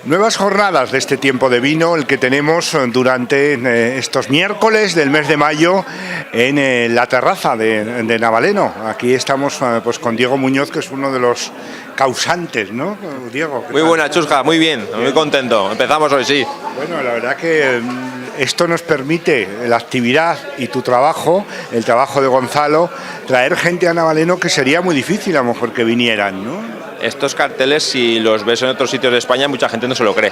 Nuevas jornadas de este tiempo de vino, el que tenemos durante estos miércoles del mes de mayo en la terraza de Navaleno. Aquí estamos pues con Diego Muñoz, que es uno de los causantes, ¿no? Diego. Muy buena, Chusca, muy bien, muy contento. Empezamos hoy, sí. Bueno, la verdad que esto nos permite, la actividad y tu trabajo, el trabajo de Gonzalo, traer gente a Navaleno que sería muy difícil a lo mejor que vinieran, ¿no? Estos carteles, si los ves en otros sitios de España, mucha gente no se lo cree.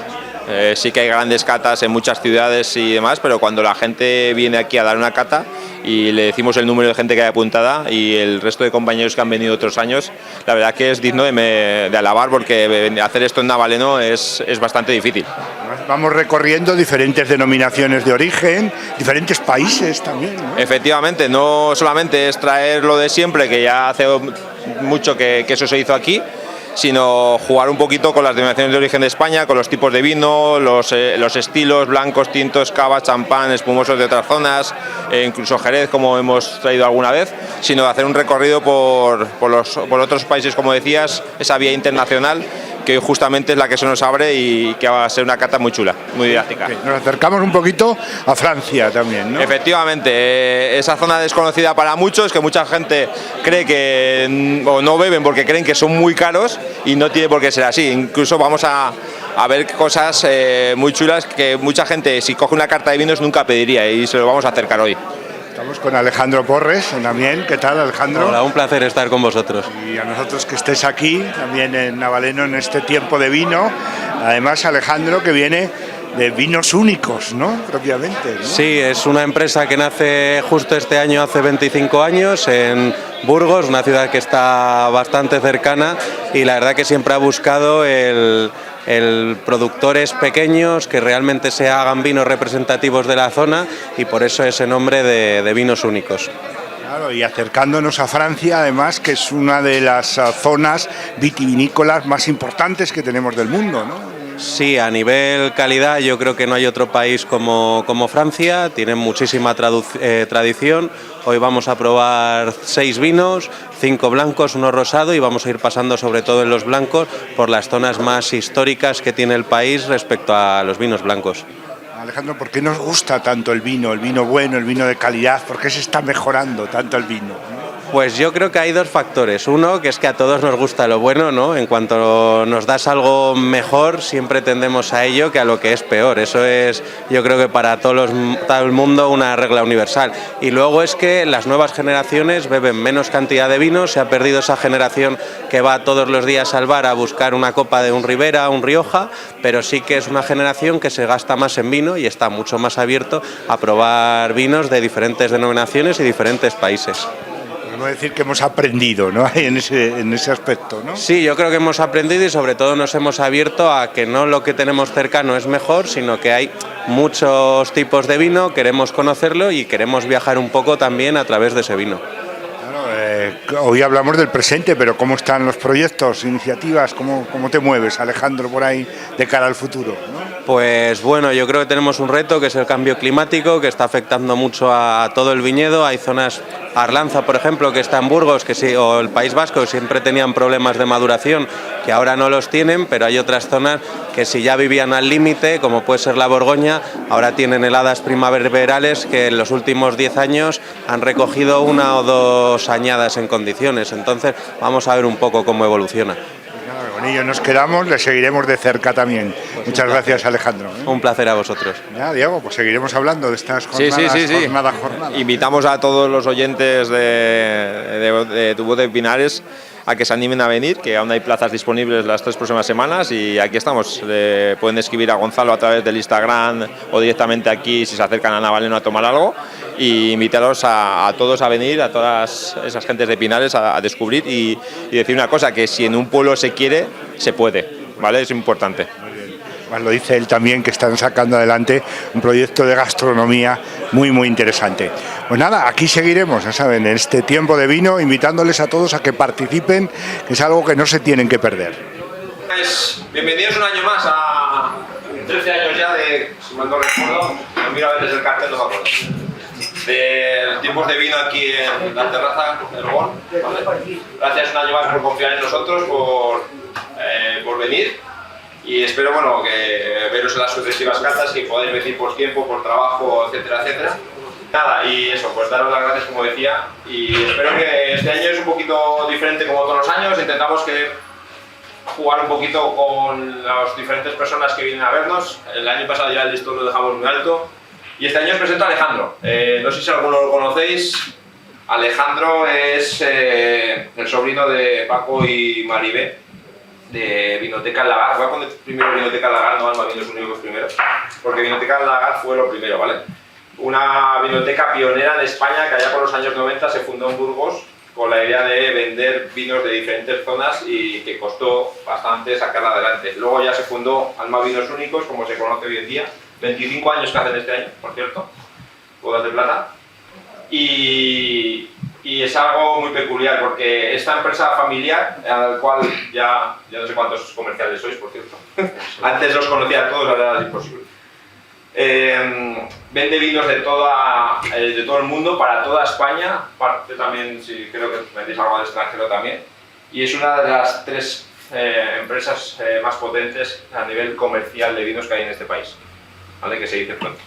Sí que hay grandes catas en muchas ciudades y demás, pero cuando la gente viene aquí a dar una cata y le decimos el número de gente que hay apuntada y el resto de compañeros que han venido otros años, la verdad que es digno de alabar, porque hacer esto en Navaleno es bastante difícil. Vamos recorriendo diferentes denominaciones de origen, diferentes países también, ¿no? Efectivamente, no solamente es traer lo de siempre, que ya hace mucho que eso se hizo aquí, sino jugar un poquito con las denominaciones de origen de España, con los tipos de vino, los estilos, blancos, tintos, cava, champán, espumosos de otras zonas, incluso Jerez, como hemos traído alguna vez, sino hacer un recorrido por otros países, como decías, esa vía internacional, que justamente es la que se nos abre y que va a ser una cata muy chula, muy didáctica. Nos acercamos un poquito a Francia también, ¿no? Efectivamente, esa zona desconocida para muchos, que mucha gente cree que o no beben porque creen que son muy caros, y no tiene por qué ser así. Incluso vamos a ver cosas muy chulas que mucha gente, si coge una carta de vinos, nunca pediría, y se lo vamos a acercar hoy. Estamos con Alejandro Porres también. ¿Qué tal, Alejandro? Hola, un placer estar con vosotros. Y a nosotros que estés aquí, también en Navaleno, en este tiempo de vino. Además, Alejandro, que viene de Vinos Únicos, ¿no? Propiamente, ¿no? Sí, es una empresa que nace justo este año, hace 25 años, en Burgos, una ciudad que está bastante cercana, y la verdad que siempre ha buscado el productores pequeños que realmente se hagan vinos representativos de la zona, y por eso ese nombre de Vinos Únicos. Claro, y acercándonos a Francia, además, que es una de las zonas vitivinícolas más importantes que tenemos del mundo, ¿no? Sí, a nivel calidad yo creo que no hay otro país como Francia, tienen muchísima tradición. Hoy vamos a probar 6 vinos, 5 blancos, 1 rosado, y vamos a ir pasando sobre todo en los blancos por las zonas más históricas que tiene el país respecto a los vinos blancos. Alejandro, ¿por qué nos gusta tanto el vino bueno, el vino de calidad? ¿Por qué se está mejorando tanto el vino, ¿no? Pues yo creo que hay 2 factores. Uno, que es que a todos nos gusta lo bueno, ¿no? En cuanto nos das algo mejor, siempre tendemos a ello que a lo que es peor. Eso es, yo creo que para todo el mundo, una regla universal. Y luego es que las nuevas generaciones beben menos cantidad de vino. Se ha perdido esa generación que va todos los días al bar a buscar una copa de un Ribera, un Rioja, pero sí que es una generación que se gasta más en vino y está mucho más abierto a probar vinos de diferentes denominaciones y diferentes países. Podemos decir que hemos aprendido, ¿no? en ese aspecto, ¿no? Sí, yo creo que hemos aprendido, y sobre todo nos hemos abierto a que no lo que tenemos cercano es mejor, sino que hay muchos tipos de vino, queremos conocerlo y queremos viajar un poco también a través de ese vino. Hoy hablamos del presente, pero ¿cómo están los proyectos, iniciativas? ¿Cómo te mueves, Alejandro, por ahí de cara al futuro, ¿no? Pues bueno, yo creo que tenemos un reto, que es el cambio climático, que está afectando mucho a todo el viñedo. Hay zonas, Arlanza por ejemplo, que está en Burgos, que sí, o el País Vasco, que siempre tenían problemas de maduración, que ahora no los tienen, pero hay otras zonas que si ya vivían al límite, como puede ser la Borgoña, ahora tienen heladas primaverales que en los últimos 10 años han recogido 1 o 2 añadas en condiciones. Entonces vamos a ver un poco cómo evoluciona. Con ello nos quedamos, le seguiremos de cerca también. Pues muchas gracias, Alejandro. Un placer a vosotros. Ya, Diego, pues seguiremos hablando de estas jornadas. Sí. Jornada. Invitamos a todos los oyentes de Tu Voz de Pinares a que se animen a venir, que aún hay plazas disponibles las 3 próximas semanas, y aquí estamos. Pueden escribir a Gonzalo a través del Instagram o directamente aquí si se acercan a Navaleno a tomar algo, y invitarlos a todos a venir, a todas esas gentes de Pinares a descubrir y decir una cosa, que si en un pueblo se quiere, se puede, ¿vale? Es importante. Lo dice él también, que están sacando adelante un proyecto de gastronomía muy interesante. Pues nada, aquí seguiremos, ya saben, en este tiempo de vino, invitándoles a todos a que participen, que es algo que no se tienen que perder. Pues, bienvenidos un año más a 13 años ya de, si mal no recuerdo, miro a veces el cartel, no me acuerdo, de tiempos de vino aquí en la terraza del Bon, ¿vale? Gracias un año más por confiar en nosotros, por venir. y espero bueno, que veros en las sucesivas catas, que podáis venir por tiempo, por trabajo, etcétera, etcétera. Nada, y eso, pues daros las gracias como decía, y espero que este año es un poquito diferente como todos los años. Intentamos jugar un poquito con las diferentes personas que vienen a vernos. El año pasado ya el listón lo dejamos muy alto, y este año os presento a Alejandro. No sé si alguno lo conocéis. Alejandro es el sobrino de Paco y Maribé, de Vinoteca El Lagar. Voy a poner primero Vinoteca El Lagar, no Alma Vinos Únicos primero, porque Vinoteca El Lagar fue lo primero, ¿vale? Una vinoteca pionera en España que allá por los años 90 se fundó en Burgos con la idea de vender vinos de diferentes zonas y que costó bastante sacarla adelante. Luego ya se fundó Alma Vinos Únicos, como se conoce hoy en día. 25 años que hacen este año, por cierto, bodas de plata. Y es algo muy peculiar porque esta empresa familiar, al cual ya no sé cuántos comerciales sois, por cierto, antes los conocía a todos, ahora era imposible. Vende vinos de todo el mundo, para toda España, parte también, si creo que vendéis algo al extranjero también, y es una de las 3 empresas más potentes a nivel comercial de vinos que hay en este país, ¿vale? Que se dice pronto.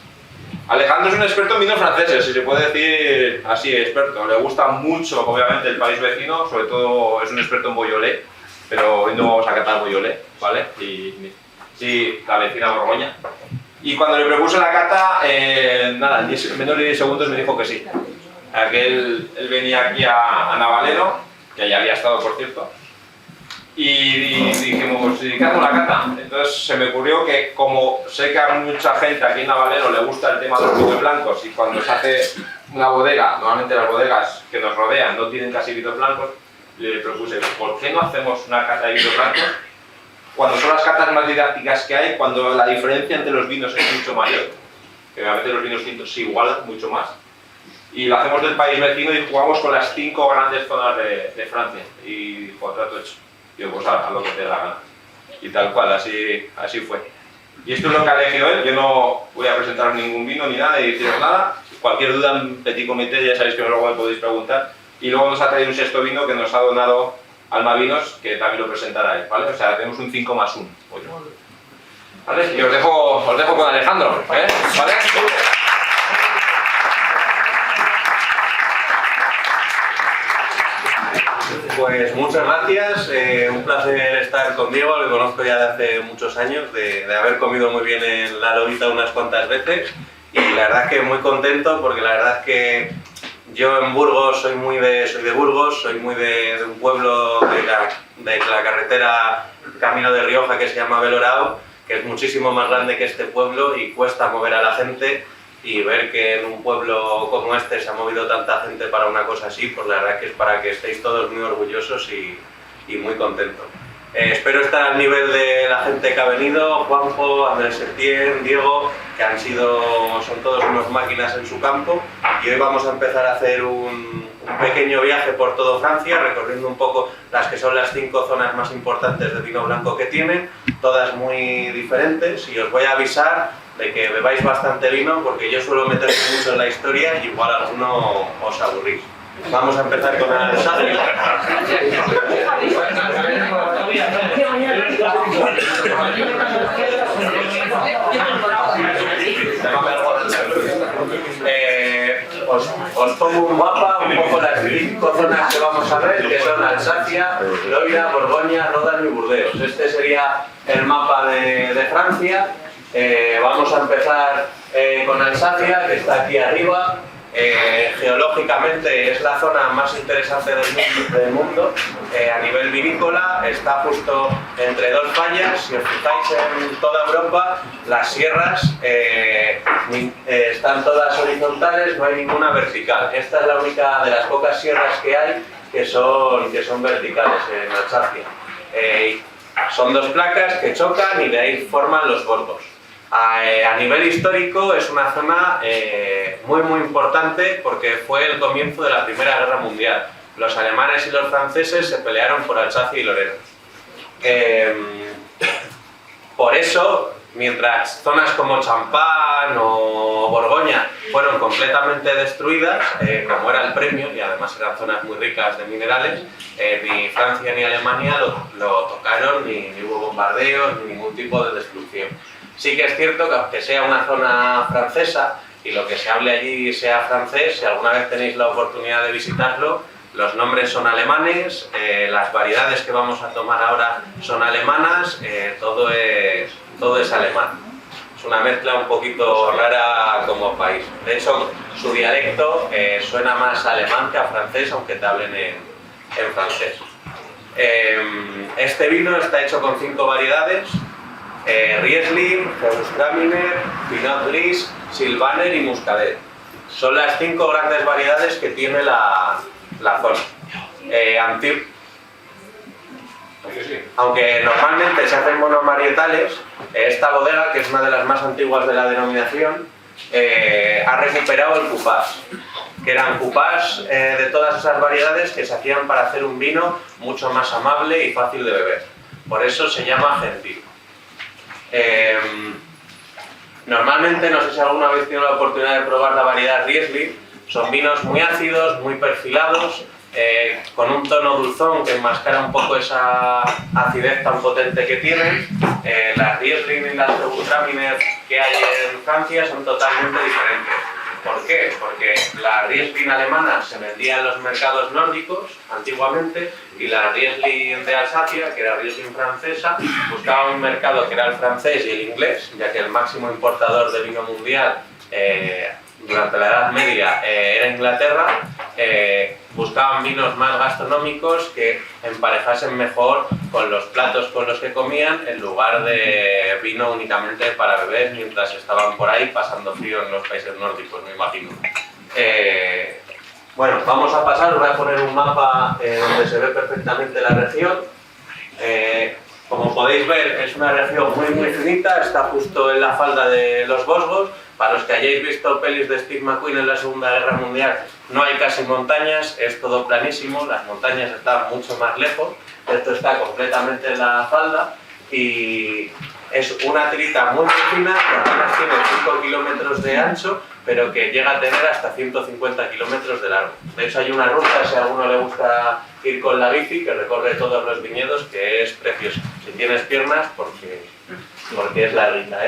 Alejandro es un experto en vinos franceses, si se puede decir así, experto. Le gusta mucho, obviamente, el país vecino, sobre todo es un experto en Beaujolais, pero hoy no vamos a catar Beaujolais, ¿vale? Y sí, la vecina Borgoña. Y cuando le propuse la cata, nada, en menos de 10 segundos me dijo que sí. Él venía aquí a Navaleno, que ya había estado, por cierto, y dijimos, ¿qué hacemos la cata? Entonces se me ocurrió que, como sé que a mucha gente aquí en Navaleno le gusta el tema de los vinos blancos, y cuando se hace una bodega, normalmente las bodegas que nos rodean no tienen casi vinos blancos, le propuse, ¿por qué no hacemos una cata de vinos blancos? Cuando son las catas más didácticas que hay, cuando la diferencia entre los vinos es mucho mayor, que obviamente los vinos tintos se igualan mucho más, y lo hacemos del país vecino y jugamos con las 5 grandes zonas de Francia, y dijo, trato hecho. Yo, pues haz lo que te dé la gana. Y tal cual, así fue. Y esto es lo que ha elegido él. Yo no voy a presentaros ningún vino ni nada, ni deciros nada. Cualquier duda en Petit Comité ya sabéis que luego me podéis preguntar. Y luego nos ha traído un 6º vino que nos ha donado Alma Vinos, que también lo presentará él, ¿vale? O sea, tenemos un 5 más 1. ¿Vale? Y os dejo con Alejandro, ¿eh? ¿Vale? Pues muchas gracias, un placer estar con Diego, lo conozco ya de hace muchos años, de haber comido muy bien en La Lobita unas cuantas veces, y la verdad que muy contento porque la verdad que yo en Burgos soy de Burgos, soy muy de un pueblo de la carretera Camino de Rioja que se llama Belorao, que es muchísimo más grande que este pueblo y cuesta mover a la gente. Y ver que en un pueblo como este se ha movido tanta gente para una cosa así, pues la verdad que es para que estéis todos muy orgullosos y muy contentos. Espero estar al nivel de la gente que ha venido, Juanjo, Andrés Septién, Diego, que son todos unos máquinas en su campo, y hoy vamos a empezar a hacer un pequeño viaje por todo Francia, recorriendo un poco las que son las 5 zonas más importantes de vino blanco que tienen, todas muy diferentes, y os voy a avisar de que bebáis bastante vino, porque yo suelo meterme mucho en la historia y igual alguno os aburrís. Vamos a empezar con el Sagrio. Os pongo un mapa, un poco las 5 zonas que vamos a ver, que son Alsacia, Loira, Borgoña, Ródano y Burdeos. Este sería el mapa de Francia. Vamos a empezar con Alsacia, que está aquí arriba. Geológicamente es la zona más interesante del mundo. A nivel vinícola está justo entre 2 fallas. Si os fijáis en toda Europa, las sierras están todas horizontales, no hay ninguna vertical. Esta es la única de las pocas sierras que hay que son verticales en Alsacia. Son 2 placas que chocan y de ahí forman los bordos. A nivel histórico es una zona muy importante porque fue el comienzo de la Primera Guerra Mundial. Los alemanes y los franceses se pelearon por Alsacia y Lorena. Por eso, mientras zonas como Champagne o Borgoña fueron completamente destruidas, como era el premio, y además eran zonas muy ricas de minerales. Ni Francia ni Alemania lo tocaron, ni hubo bombardeos, ni ningún tipo de destrucción. Sí que es cierto que aunque sea una zona francesa y lo que se hable allí sea francés, si alguna vez tenéis la oportunidad de visitarlo, los nombres son alemanes, las variedades que vamos a tomar ahora son alemanas, todo es alemán. Es una mezcla un poquito rara como país. De hecho, su dialecto suena más a alemán que a francés, aunque te hablen en francés. Este vino está hecho con 5 variedades: Riesling, Gewürztraminer, Pinot Gris, Sylvaner y Muscadet. Son las 5 grandes variedades que tiene la zona. Aunque normalmente se hacen monomarietales, esta bodega, que es una de las más antiguas de la denominación, ha recuperado el cupás, que eran cupás de todas esas variedades que se hacían para hacer un vino mucho más amable y fácil de beber. Por eso se llama gentil. Normalmente, no sé si alguna vez tiene la oportunidad de probar la variedad Riesling, son vinos muy ácidos, muy perfilados, con un tono dulzón que enmascara un poco esa acidez tan potente que tienen. Las Riesling y las Gewürztraminer que hay en Francia son totalmente diferentes. ¿Por qué? Porque la Riesling alemana se vendía en los mercados nórdicos antiguamente, y la Riesling de Alsacia, que era Riesling francesa, buscaba un mercado que era el francés y el inglés, ya que el máximo importador de vino mundial durante la Edad Media era Inglaterra. Buscaban vinos más gastronómicos que emparejasen mejor con los platos con los que comían, en lugar de vino únicamente para beber mientras estaban por ahí pasando frío en los países nórdicos, me imagino. Bueno, vamos a pasar, os voy a poner un mapa donde se ve perfectamente la región. Como podéis ver, es una región muy finita, está justo en la falda de los Vosgos. Para los que hayáis visto pelis de Steve McQueen en la Segunda Guerra Mundial, no hay casi montañas, es todo planísimo, las montañas están mucho más lejos. Esto está completamente en la falda y es una tirita muy fina, que apenas tiene 5 kilómetros de ancho, pero que llega a tener hasta 150 kilómetros de largo. De hecho, hay una ruta, si a alguno le gusta ir con la bici, que recorre todos los viñedos, que es preciosa. Si tienes piernas, porque es larguita,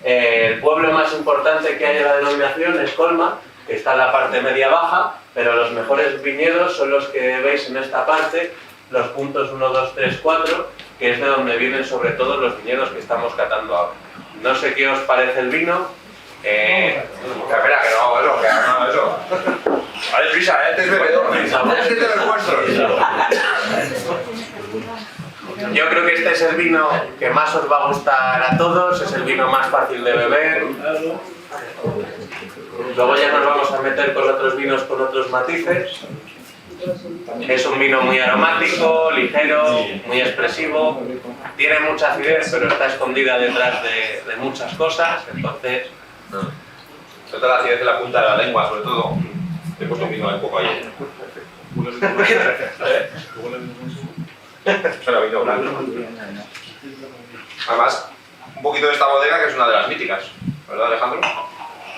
El pueblo más importante que hay en la denominación es Colmar, que está en la parte media-baja, pero los mejores viñedos son los que veis en esta parte, los puntos 1, 2, 3, 4, que es de donde vienen sobre todo los viñedos que estamos catando ahora. No sé qué os parece el vino. Espera, que no, eso. Vale, prisa, este es bebedor. Este es de los vuestros. Yo creo que este es el vino que más os va a gustar a todos, es el vino más fácil de beber. Luego ya nos vamos a meter con otros vinos con otros matices. Es un vino muy aromático, ligero, muy expresivo. Tiene mucha acidez, pero está escondida detrás de muchas cosas, entonces... Sobre todo la acidez de la punta de la lengua, sobre todo. He puesto un vino un poco ahí. Suena vino blanco. Además, un poquito de esta bodega que es una de las míticas, ¿verdad, Alejandro?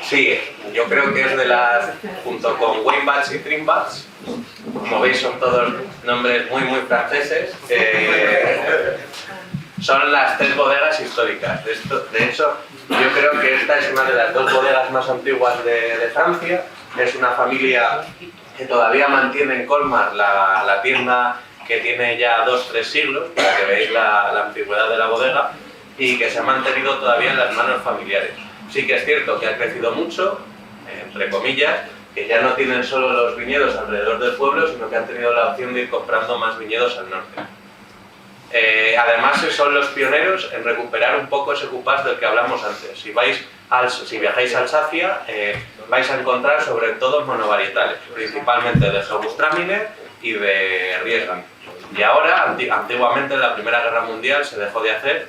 Sí, yo creo que es de las, junto con Weinbach y Trimbach, como veis son todos nombres muy franceses, son las 3 bodegas históricas. De hecho, yo creo que esta es una de las 2 bodegas más antiguas de Francia. Es una familia que todavía mantiene en Colmar la tienda, que tiene ya 2-3 siglos, para que veáis la antigüedad de la bodega, y que se ha mantenido todavía en las manos familiares. Sí que es cierto que ha crecido mucho, entre comillas, que ya no tienen solo los viñedos alrededor del pueblo, sino que han tenido la opción de ir comprando más viñedos al norte. Además, son los pioneros en recuperar un poco ese cupás del que hablamos antes. Si viajáis a Alsacia, vais a encontrar sobre todo monovarietales, principalmente de Gewürztraminer y de Riesling. Y ahora, antiguamente en la Primera Guerra Mundial se dejó de hacer,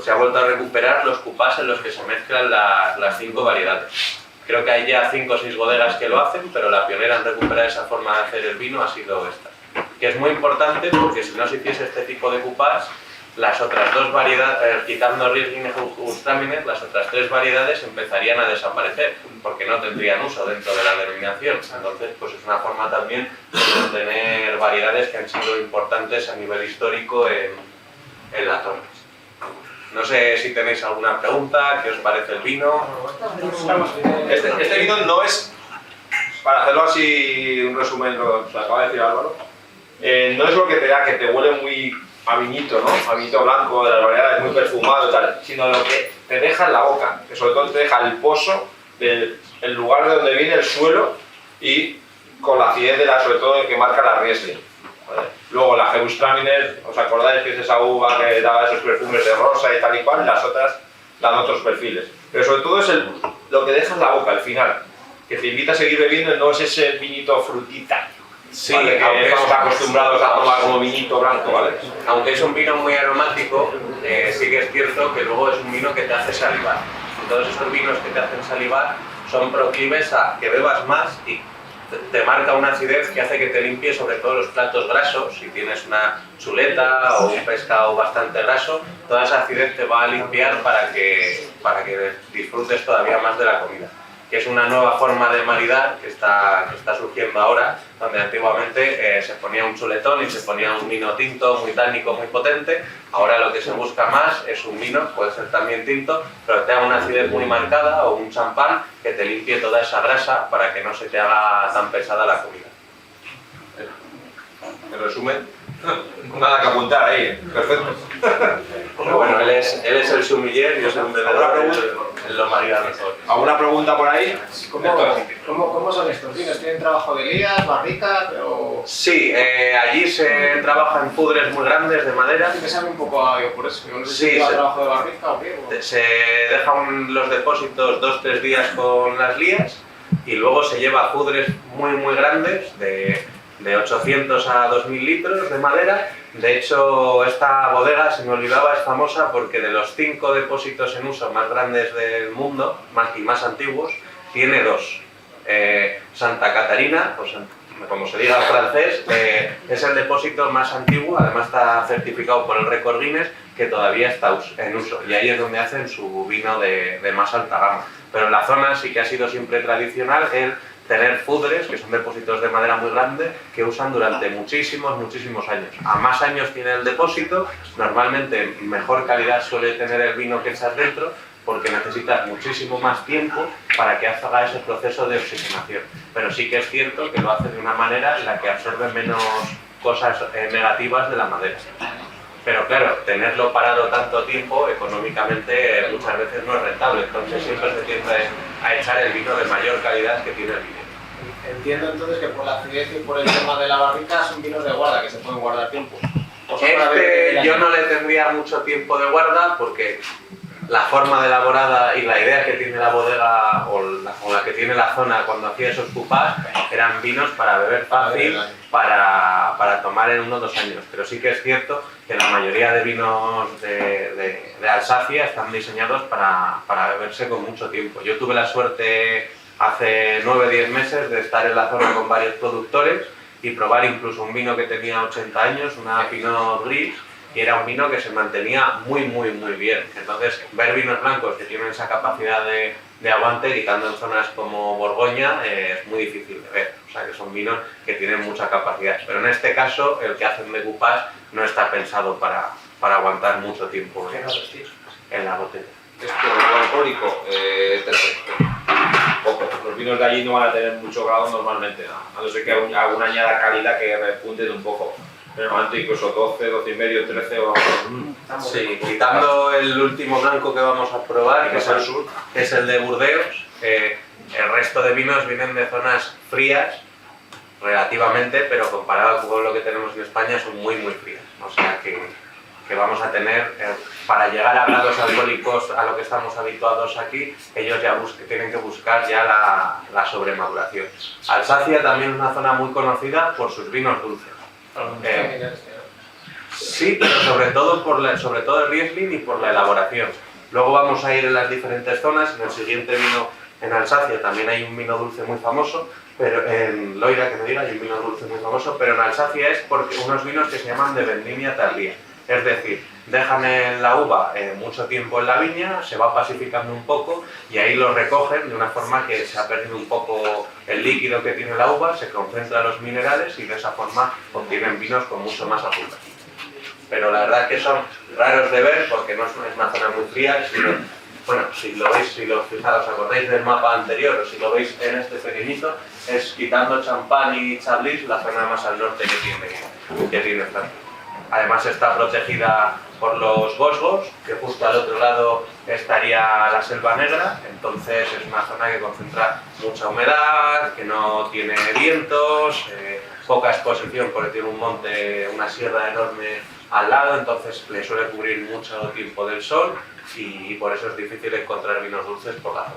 se ha vuelto a recuperar los cupás en los que se mezclan las 5 variedades. Creo que hay ya 5 o 6 bodegas que lo hacen, pero la pionera en recuperar esa forma de hacer el vino ha sido esta. Que es muy importante porque si no se hiciese este tipo de cupás, las otras dos variedades, quitando Riesling y Gewürztraminer, las otras tres variedades empezarían a desaparecer, porque no tendrían uso dentro de la denominación. Entonces, pues es una forma también de tener variedades que han sido importantes a nivel histórico en la zona. No sé si tenéis alguna pregunta, ¿qué os parece el vino? Este vino no es, para hacerlo así, un resumen, lo que acaba de decir Álvaro, no es lo que te da, que te huele muy a viñito, ¿no? A viñito blanco, de las variedades muy perfumado y tal, sino lo que te deja en la boca, que sobre todo te deja el pozo del lugar de donde viene el suelo y con la acidez sobre todo que marca la Riesling. ¿Vale? Luego la Gewürztraminer, ¿os acordáis que es esa uva que daba esos perfumes de rosa y tal y cual? Las otras dan otros perfiles. Pero sobre todo es lo que deja en la boca al final, que te invita a seguir bebiendo y no es ese vinito frutita. Sí, ¿vale? Que estamos acostumbrados a tomar como vinito blanco, ¿vale? Aunque es un vino muy aromático, sí que es cierto que luego es un vino que te hace salivar. Y todos estos vinos que te hacen salivar son proclives a que bebas más y te marca una acidez que hace que te limpie sobre todo los platos grasos. Si tienes una chuleta o un pescado bastante graso, toda esa acidez te va a limpiar para que disfrutes todavía más de la comida. Que es una nueva forma de maridar que está surgiendo ahora, donde antiguamente se ponía un chuletón y se ponía un vino tinto muy tánico, muy potente. Ahora lo que se busca más es un vino, puede ser también tinto, pero que tenga una acidez muy marcada, o un champán que te limpie toda esa grasa para que no se te haga tan pesada la comida. En resumen, nada que apuntar ahí, perfecto. Pero bueno, él es el sommelier y yo soy un bebedor, él lo marida mejor. ¿Alguna pregunta por ahí? ¿Cómo son estos vinos? ¿Tienen trabajo de lías, barrica? Sí, allí se trabaja en pudres muy grandes de madera. Me sabe un poco a por eso. No sé Sí, si lleva trabajo de barrica o qué. Se dejan los depósitos 2-3 días con las lías y luego se lleva a pudres muy grandes de 800 a 2000 litros de madera. De hecho, esta bodega, se me olvidaba, es famosa porque de los 5 depósitos en uso más grandes del mundo y más antiguos, tiene 2. Santa Catarina, pues, como se diga en francés, es el depósito más antiguo, además está certificado por el Récord Guinness, que todavía está en uso, y ahí es donde hacen su vino de más alta gama. Pero en la zona sí que ha sido siempre tradicional el tener pudres, que son depósitos de madera muy grandes, que usan durante muchísimos años. A más años tiene el depósito, normalmente mejor calidad suele tener el vino que echas dentro, porque necesitas muchísimo más tiempo para que haga ese proceso de oxigenación. Pero sí que es cierto que lo hace de una manera en la que absorbe menos cosas negativas de la madera. Pero claro, tenerlo parado tanto tiempo, económicamente muchas veces no es rentable, entonces siempre se tiende a echar el vino de mayor calidad que tiene el vino. Entiendo entonces que por la acidez y por el tema de la barrica son vinos de guarda, que se pueden guardar tiempo. Yo no le tendría mucho tiempo de guarda porque la forma de elaborada y la idea que tiene la bodega o la que tiene la zona cuando hacía esos cupás eran vinos para beber fácil, para tomar en 1 o 2 años. Pero sí que es cierto que la mayoría de vinos de Alsacia están diseñados para beberse con mucho tiempo. Yo tuve la suerte hace 9 o 10 meses de estar en la zona con varios productores y probar incluso un vino que tenía 80 años, una Pinot Gris, y era un vino que se mantenía muy bien. Entonces, ver vinos blancos que tienen esa capacidad de aguante, quitando en zonas como Borgoña, es muy difícil de ver. O sea, que son vinos que tienen mucha capacidad. Pero en este caso, el que hacen de cupás no está pensado para aguantar mucho tiempo en la botella. Esto, el alcohólico, 13. Poco. Los vinos de allí no van a tener mucho grado normalmente, a no ser que alguna añada calidad que repunten un poco. Pero normalmente incluso 12, 12 y medio, 13 o... Sí, quitando el último blanco que vamos a probar, que es el de Burdeos, el resto de vinos vienen de zonas frías, relativamente, pero comparado con lo que tenemos en España son muy frías. O sea que vamos a tener, para llegar a grados alcohólicos a lo que estamos habituados aquí, ellos ya tienen que buscar ya la sobremaduración. Alsacia también es una zona muy conocida por sus vinos dulces. Sí, pero sobre todo el Riesling y por la elaboración. Luego vamos a ir en las diferentes zonas. En el siguiente vino en Alsacia también hay un vino dulce muy famoso, pero en Loira, que me diga, hay un vino dulce muy famoso, pero en Alsacia es porque unos vinos que se llaman de vendimia tardía. Es decir, dejan la uva mucho tiempo en la viña, se va pacificando un poco y ahí lo recogen de una forma que se ha perdido un poco el líquido que tiene la uva, se concentran los minerales y de esa forma obtienen vinos con mucho más azúcar. Pero la verdad que son raros de ver porque no es una zona muy fría, sino, bueno, si lo veis, si os acordáis del mapa anterior o si lo veis en este pequeñito, es quitando Champagne y Chablis la zona más al norte que tiene Francia. Además está protegida por los Vosgos, que justo al otro lado estaría la Selva Negra, entonces es una zona que concentra mucha humedad, que no tiene vientos, poca exposición porque tiene un monte, una sierra enorme al lado, entonces le suele cubrir mucho tiempo del sol y por eso es difícil encontrar vinos dulces por la zona.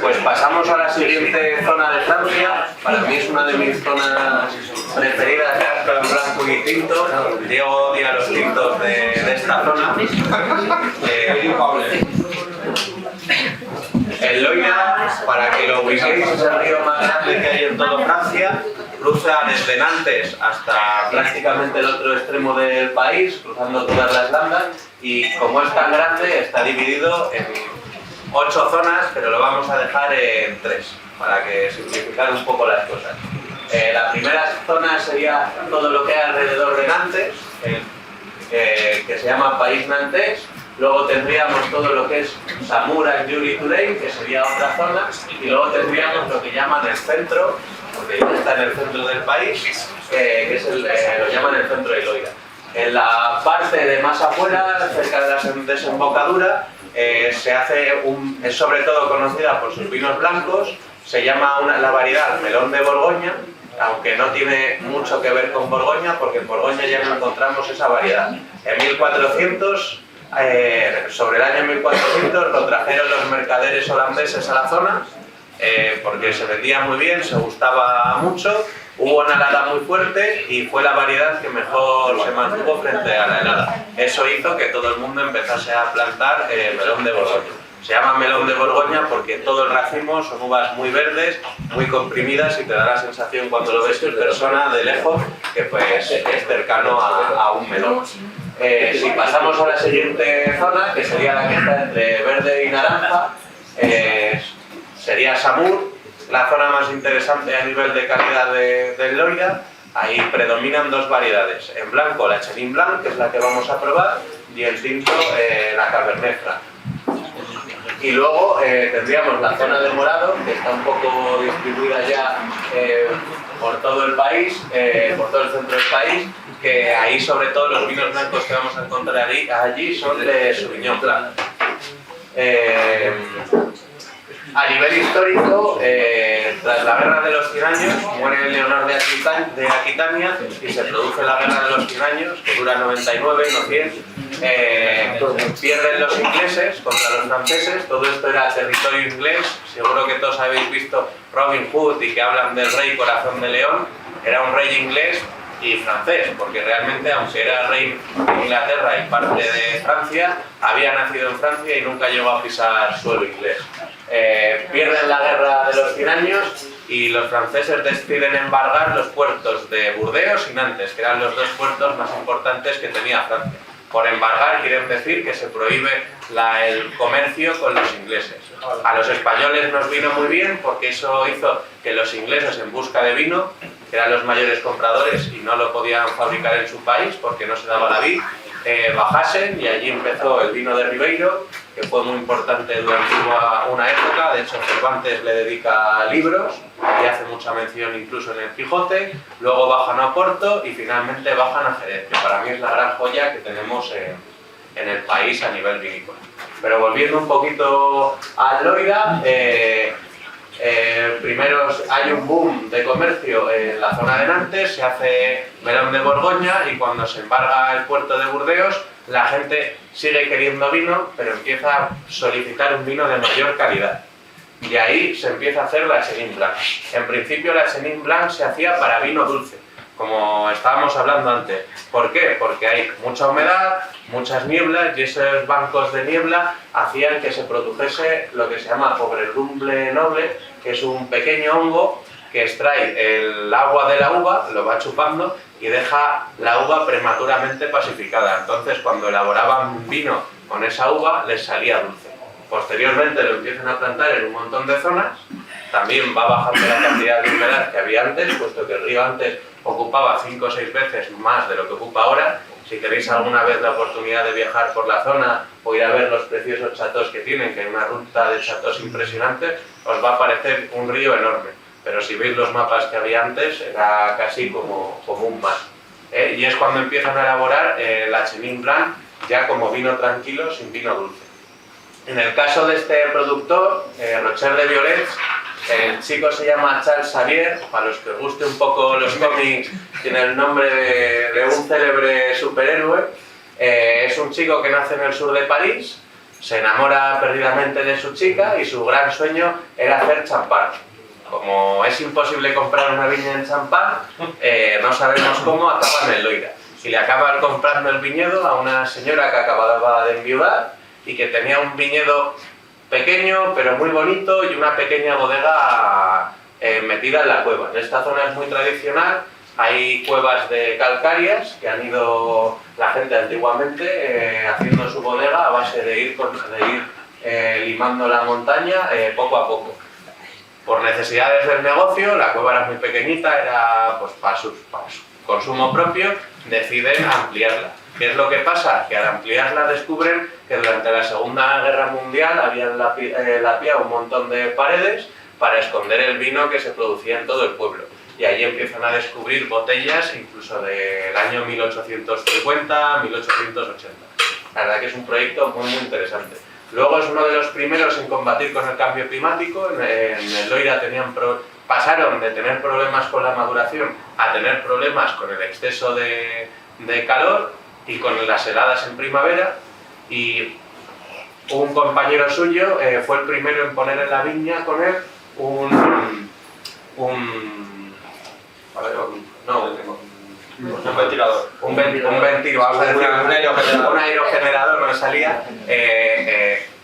Pues pasamos a la siguiente zona de Francia. Para mí es una de mis zonas preferidas, ya en blanco y tinto. Diego odia los tintos de esta zona. El Loira, para que lo ubiquéis, es el río más grande que hay en toda Francia. Cruza desde Nantes hasta prácticamente el otro extremo del país, cruzando todas las landas. Y como es tan grande, está dividido en 8 zonas, pero lo vamos a dejar en 3, para que simplificar un poco las cosas. La primera zona sería todo lo que hay alrededor de Nantes, que se llama País Nantes. Luego tendríamos todo lo que es Saumur, Anjou y Touraine, que sería otra zona. Y luego tendríamos lo que llaman el centro, porque ya está en el centro del país, que es lo llaman el centro de Loira. En la parte de más afuera, cerca de la desembocadura, es sobre todo conocida por sus vinos blancos, se llama la variedad melón de Borgoña, aunque no tiene mucho que ver con Borgoña, porque en Borgoña ya no encontramos esa variedad. En 1400, sobre el año 1400, lo trajeron los mercaderes holandeses a la zona, porque se vendía muy bien, se gustaba mucho. Hubo una helada muy fuerte y fue la variedad que mejor se mantuvo frente a la helada. Eso hizo que todo el mundo empezase a plantar melón de Borgoña. Se llama melón de Borgoña porque todo el racimo son uvas muy verdes, muy comprimidas y te da la sensación cuando lo ves en persona de lejos que pues es cercano a un melón. Si pasamos a la siguiente zona, que sería la que está entre verde y naranja, sería Saumur. La zona más interesante a nivel de calidad del Loira. Ahí predominan 2 variedades. En blanco la Chenin Blanc, que es la que vamos a probar, y en tinto la Cabernet Franc. Y luego tendríamos la zona de morado, que está un poco distribuida ya por todo el país, por todo el centro del país, que ahí sobre todo los vinos blancos que vamos a encontrar allí son de Sauvignon Blanc. A nivel histórico, tras la Guerra de los 100 años, muere Leonor de Aquitania y se produce la Guerra de los 100 años, que dura 99, no 100. Pierden los ingleses contra los franceses, todo esto era territorio inglés. Seguro que todos habéis visto Robin Hood y que hablan del rey Corazón de León. Era un rey inglés y francés, porque realmente, aunque era rey de Inglaterra y parte de Francia, había nacido en Francia y nunca llegó a pisar suelo inglés. Pierden la Guerra de los 100 años y los franceses deciden embargar los puertos de Burdeos y Nantes, que eran los 2 puertos más importantes que tenía Francia. Por embargar quieren decir que se prohíbe el comercio con los ingleses. A los españoles nos vino muy bien porque eso hizo que los ingleses, en busca de vino, que eran los mayores compradores y no lo podían fabricar en su país porque no se daba la vid, bajasen, y allí empezó el vino de Ribeiro, que fue muy importante durante una época. De hecho, Cervantes le dedica libros y hace mucha mención incluso en el Quijote. Luego bajan a Oporto y finalmente bajan a Jerez, que para mí es la gran joya que tenemos en el país a nivel vinícola. Pero volviendo un poquito al Loira, primero hay un boom de comercio en la zona de Nantes, se hace melón de Borgoña, y cuando se embarga el puerto de Burdeos, la gente sigue queriendo vino, pero empieza a solicitar un vino de mayor calidad. Y ahí se empieza a hacer la Chenin Blanc. En principio la Chenin Blanc se hacía para vino dulce, como estábamos hablando antes. ¿Por qué? Porque hay mucha humedad, muchas nieblas, y esos bancos de niebla hacían que se produjese lo que se llama pobrelumbre noble, que es un pequeño hongo que extrae el agua de la uva, lo va chupando y deja la uva prematuramente pasificada. Entonces, cuando elaboraban vino con esa uva, les salía dulce. Posteriormente lo empiezan a plantar en un montón de zonas, también va bajando la cantidad de humedad que había antes, puesto que el río antes ocupaba 5 o 6 veces más de lo que ocupa ahora. Si queréis alguna vez la oportunidad de viajar por la zona o ir a ver los preciosos chatós que tienen, que hay una ruta de chatós impresionante, os va a parecer un río enorme. Pero si veis los mapas que había antes, era casi como un mar. Y es cuando empiezan a elaborar la Chenin Blanc ya como vino tranquilo, sin vino dulce. En el caso de este productor, Rocher de Violets, el chico se llama Charles Xavier. Para los que os guste un poco los cómics, tiene el nombre de un célebre superhéroe. Es un chico que nace en el sur de París, se enamora perdidamente de su chica y su gran sueño era hacer champán. Como es imposible comprar una viña en Champán, no sabemos cómo, acaba en el Loira. Y le acaban comprando el viñedo a una señora que acababa de enviudar y que tenía un viñedo pequeño pero muy bonito y una pequeña bodega metida en la cueva. En esta zona es muy tradicional, hay cuevas de calcáreas que han ido la gente antiguamente haciendo su bodega a base de ir limando la montaña poco a poco. Por necesidades del negocio, la cueva era muy pequeñita, era pues, para su consumo propio, deciden ampliarla. ¿Qué es lo que pasa? Que al ampliarla descubren que durante la Segunda Guerra Mundial habían lapiado un montón de paredes para esconder el vino que se producía en todo el pueblo. Y allí empiezan a descubrir botellas incluso del año 1850, 1880. La verdad que es un proyecto muy interesante. Luego es uno de los primeros en combatir con el cambio climático. En el Loira pasaron de tener problemas con la maduración a tener problemas con el exceso de calor y con las heladas en primavera. Y un compañero suyo fue el primero en poner en la viña con él un ventilador. Un ventilador, vamos a decir, un aerogenerador, no me salía.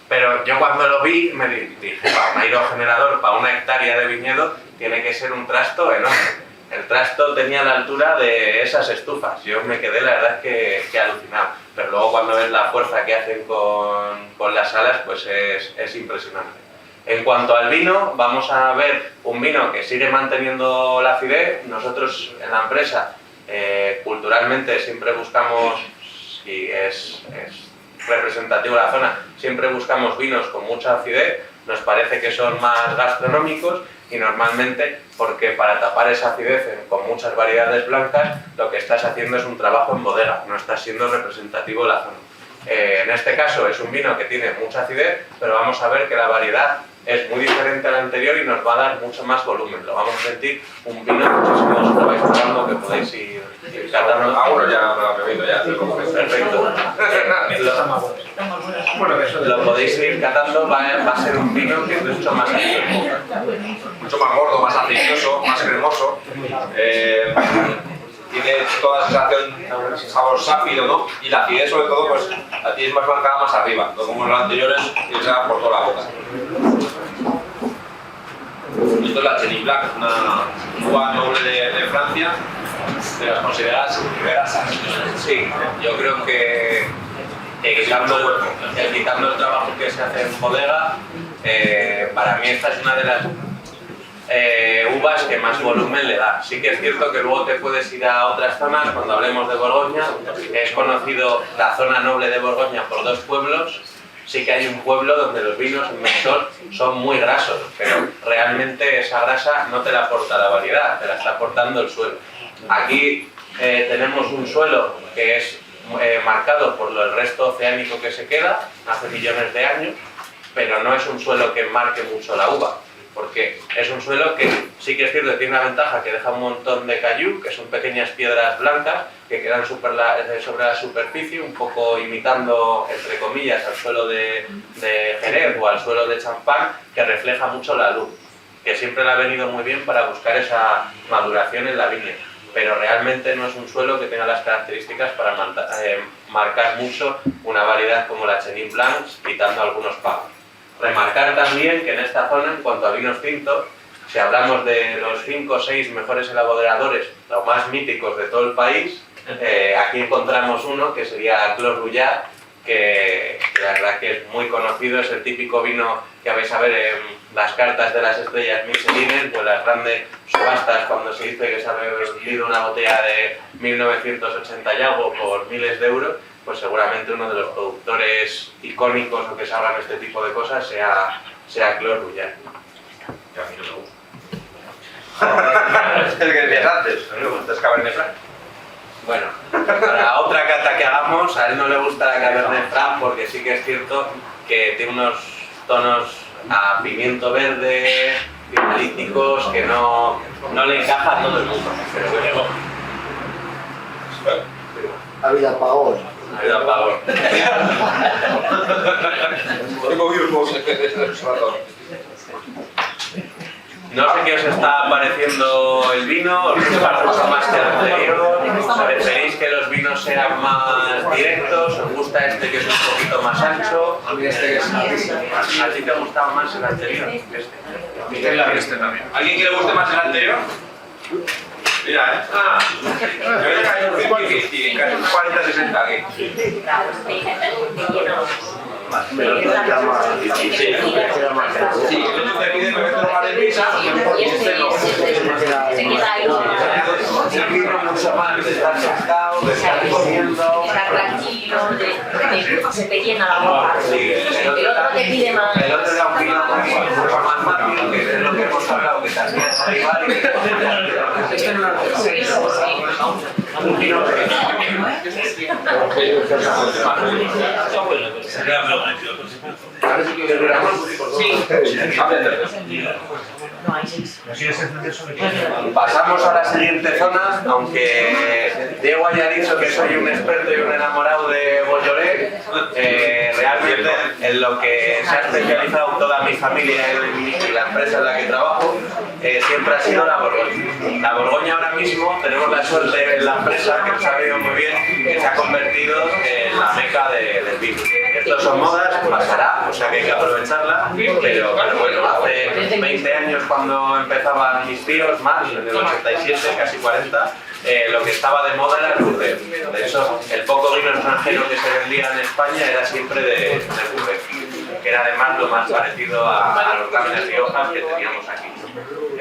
Pero yo cuando lo vi me dije, un aerogenerador para 1 hectárea de viñedo tiene que ser un trasto enorme. El trasto tenía la altura de esas estufas. Yo me quedé, la verdad, que alucinado. Pero luego cuando ves la fuerza que hacen con las alas, pues es impresionante. En cuanto al vino, vamos a ver un vino que sigue manteniendo la acidez. Nosotros en la empresa, culturalmente, siempre buscamos, si es representativo de la zona, siempre buscamos vinos con mucha acidez. Nos parece que son más gastronómicos y normalmente, porque para tapar esa acidez con muchas variedades blancas, lo que estás haciendo es un trabajo en bodega, no estás siendo representativo de la zona. En este caso es un vino que tiene mucha acidez, pero vamos a ver que la variedad es muy diferente a la anterior y nos va a dar mucho más volumen. Lo vamos a sentir un vino muchísimo, os lo vais probando, que podéis ir catando. Ahora ya me lo he bebido, ya. Perfecto. Lo podéis ir catando, va a ser un vino que es mucho más ácido. Mucho más gordo, más aceitoso, más cremoso. Tiene toda esa sensación, sabor sápido, ¿no? Y la acidez, sobre todo, pues la tienes más marcada más arriba, no como los anteriores, que se da por toda la boca. Esto es la Chenin Blanc, una uva noble de Francia, de las consideradas grasas. Sí, yo creo que quitando el trabajo que se hace en bodega, para mí esta es una de las uvas que más volumen le da. Sí que es cierto que luego te puedes ir a otras zonas. Cuando hablemos de Borgoña, es conocido la zona noble de Borgoña por 2 pueblos. Sí que hay un pueblo donde los vinos en Mexol son muy grasos, pero realmente esa grasa no te la aporta la variedad, te la está aportando el suelo. Aquí tenemos un suelo que es marcado por el resto oceánico que se queda hace millones de años, pero no es un suelo que marque mucho la uva, porque es un suelo que sí que es cierto que tiene una ventaja, que deja un montón de cayú, que son pequeñas piedras blancas que quedan sobre la superficie, un poco imitando, entre comillas, al suelo de Jerez o al suelo de Champán, que refleja mucho la luz, que siempre le ha venido muy bien para buscar esa maduración en la viña, pero realmente no es un suelo que tenga las características para marcar mucho una variedad como la Chenin Blanc, quitando algunos pagos. Remarcar también que en esta zona, en cuanto a vinos tintos, Si hablamos de los 5 o 6 mejores elaboradores, los más míticos de todo el país, aquí encontramos uno que sería Clos Rouillard, que la verdad que es muy conocido, es el típico vino que vais a ver en las cartas de las estrellas Michelin, pues las grandes subastas cuando se dice que se ha vendido una botella de 1980 y algo por miles de euros, pues seguramente uno de los productores icónicos o que salgan este tipo de cosas sea Clos Rouillard. Que a mí no me gusta. Es el que decías antes, a mí me gusta, es Cabernet Franc. Bueno, para otra cata que hagamos, a él no le gusta la Cabernet Franc porque sí que es cierto que tiene unos tonos a pimiento verde, finalíticos, que no le encaja a todo el mundo. Pero bueno, Ha habido apagón. ha ido a favor. Tengo virus. No sé qué os está pareciendo el vino, os gusta mucho más que el anterior, preferís que los vinos sean más directos, os gusta este que es un poquito más ancho. A mí este que es ¿A ti te ha gustado más el anterior? Este también. ¿Alguien que le guste más el anterior? Mira, yo le caigo un 50-50, casi un 40-60 aquí. Pero no está más. Sí, el otro te pide que me tomas de misa y este no. Un vino mucho más de estar sentado, de estar comiendo. Está tranquilo, se te llena la boca. El otro te pide más. El otro era un vino mucho más rápido, que es lo que hemos hablado, que te hacía salivar y que Este no lo un vino Pasamos a la siguiente zona, aunque Diego haya dicho que soy un experto y un enamorado de Beaujolais, realmente en lo que se ha especializado toda mi familia y la empresa en la que trabajo siempre ha sido la Borgoña. La Borgoña ahora mismo tenemos la suerte en la empresa, que nos ha ido muy bien, que se ha convertido en la meca del vino. Estos son modas, pasará, o sea que hay que aprovecharla, pero bueno, hace 20 años cuando empezaban mis tíos, más, en el 87, casi 40, lo que estaba de moda era el Burdeos. De hecho, el poco vino extranjero que se vendía en España era siempre de Burdeos, que era además lo más parecido a los grandes riojas que teníamos aquí.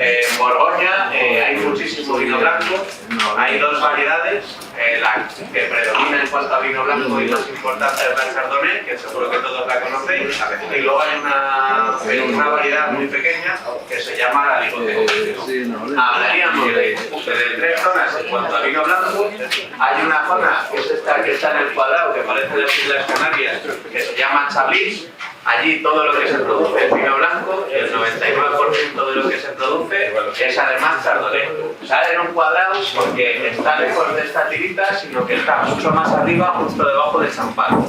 En Borgoña hay muchísimo vino blanco, hay dos variedades, la que predomina en cuanto a vino blanco y más importante es la Chardonnay, que seguro que todos la conocéis, y luego hay una variedad muy pequeña que se llama la Ligote. Hablaríamos de tres zonas en cuanto a vino blanco. Hay una zona que es esta que está en el cuadrado, que parece las Islas Canarias, que se llama Chablis. Allí todo lo que se produce es vino blanco, el 99% de lo que se produce es además Chardonnay. Sale en un cuadrado porque está lejos de esta tirita, sino que está mucho más arriba, justo debajo de champán.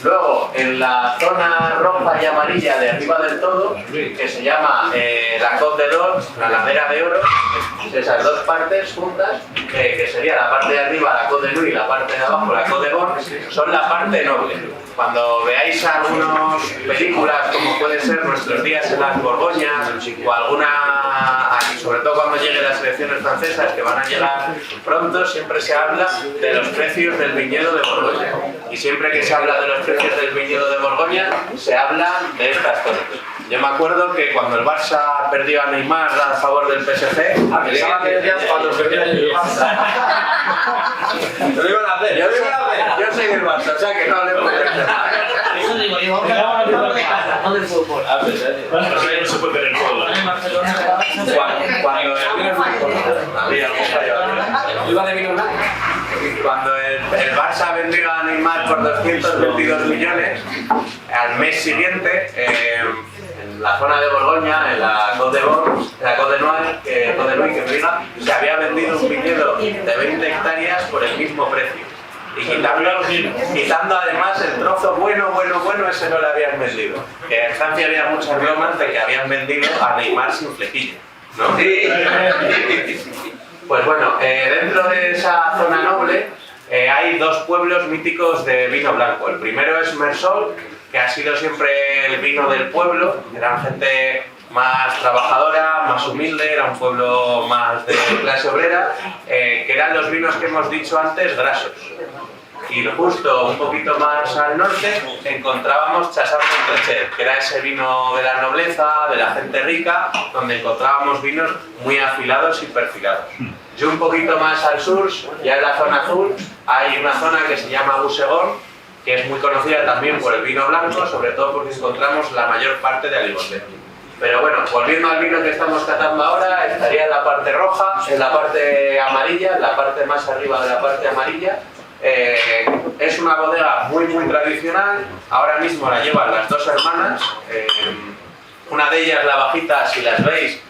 Luego, en la zona roja y amarilla de arriba del todo, que se llama la Côte d'Or, la ladera de oro, esas dos partes juntas, que sería la parte de arriba la Côte de Nuit y la parte de abajo la Côte de Bord, son la parte noble. Cuando veáis algunas películas como puede ser Nuestros días en las Borgoñas o alguna, sobre todo cuando lleguen las elecciones francesas que van a llegar pronto, siempre se habla de los precios del viñedo de Borgoña. Y siempre que se habla de los precios del viñedo de Borgoña, se habla de estas cosas. Yo me acuerdo que cuando el Barça perdió a Neymar a favor del PSG, pensaba que decían cuando perdió el Barça. Yo lo iban a hacer, Yo soy del Barça, o sea que no hablemos de nada. Eso digo, no del fútbol. Bueno, no se puede ver el fútbol. Cuando el Barça vendió a Neymar por 222 millones, al mes siguiente, en la zona de Borgoña, en la Côte de Bord, la Côte de Nuit, que me diga, se había vendido un viñedo de 20 hectáreas por el mismo precio. Y quitando además el trozo bueno, ese no le habían vendido. Que en Francia había muchas bromas de que habían vendido a Neymar sin flequillo, ¿no? Sí. Pues bueno, dentro de esa zona noble hay dos pueblos míticos de vino blanco. El primero es Mersol, que ha sido siempre el vino del pueblo. Eran gente más trabajadora, más humilde, era un pueblo más de clase obrera, que eran los vinos que hemos dicho antes, grasos. Y justo un poquito más al norte encontrábamos Chassagne-Trechet, que era ese vino de la nobleza, de la gente rica, donde encontrábamos vinos muy afilados y perfilados. Y un poquito más al sur, ya en la zona azul, hay una zona que se llama Busegón, que es muy conocida también por el vino blanco, sobre todo porque encontramos la mayor parte de aligoté. Pero bueno, volviendo al vino que estamos catando ahora, estaría en la parte roja, en la parte amarilla, en la parte más arriba de la parte amarilla. Es una bodega muy tradicional, ahora mismo la llevan las dos hermanas, una de ellas, la bajita, si las veis,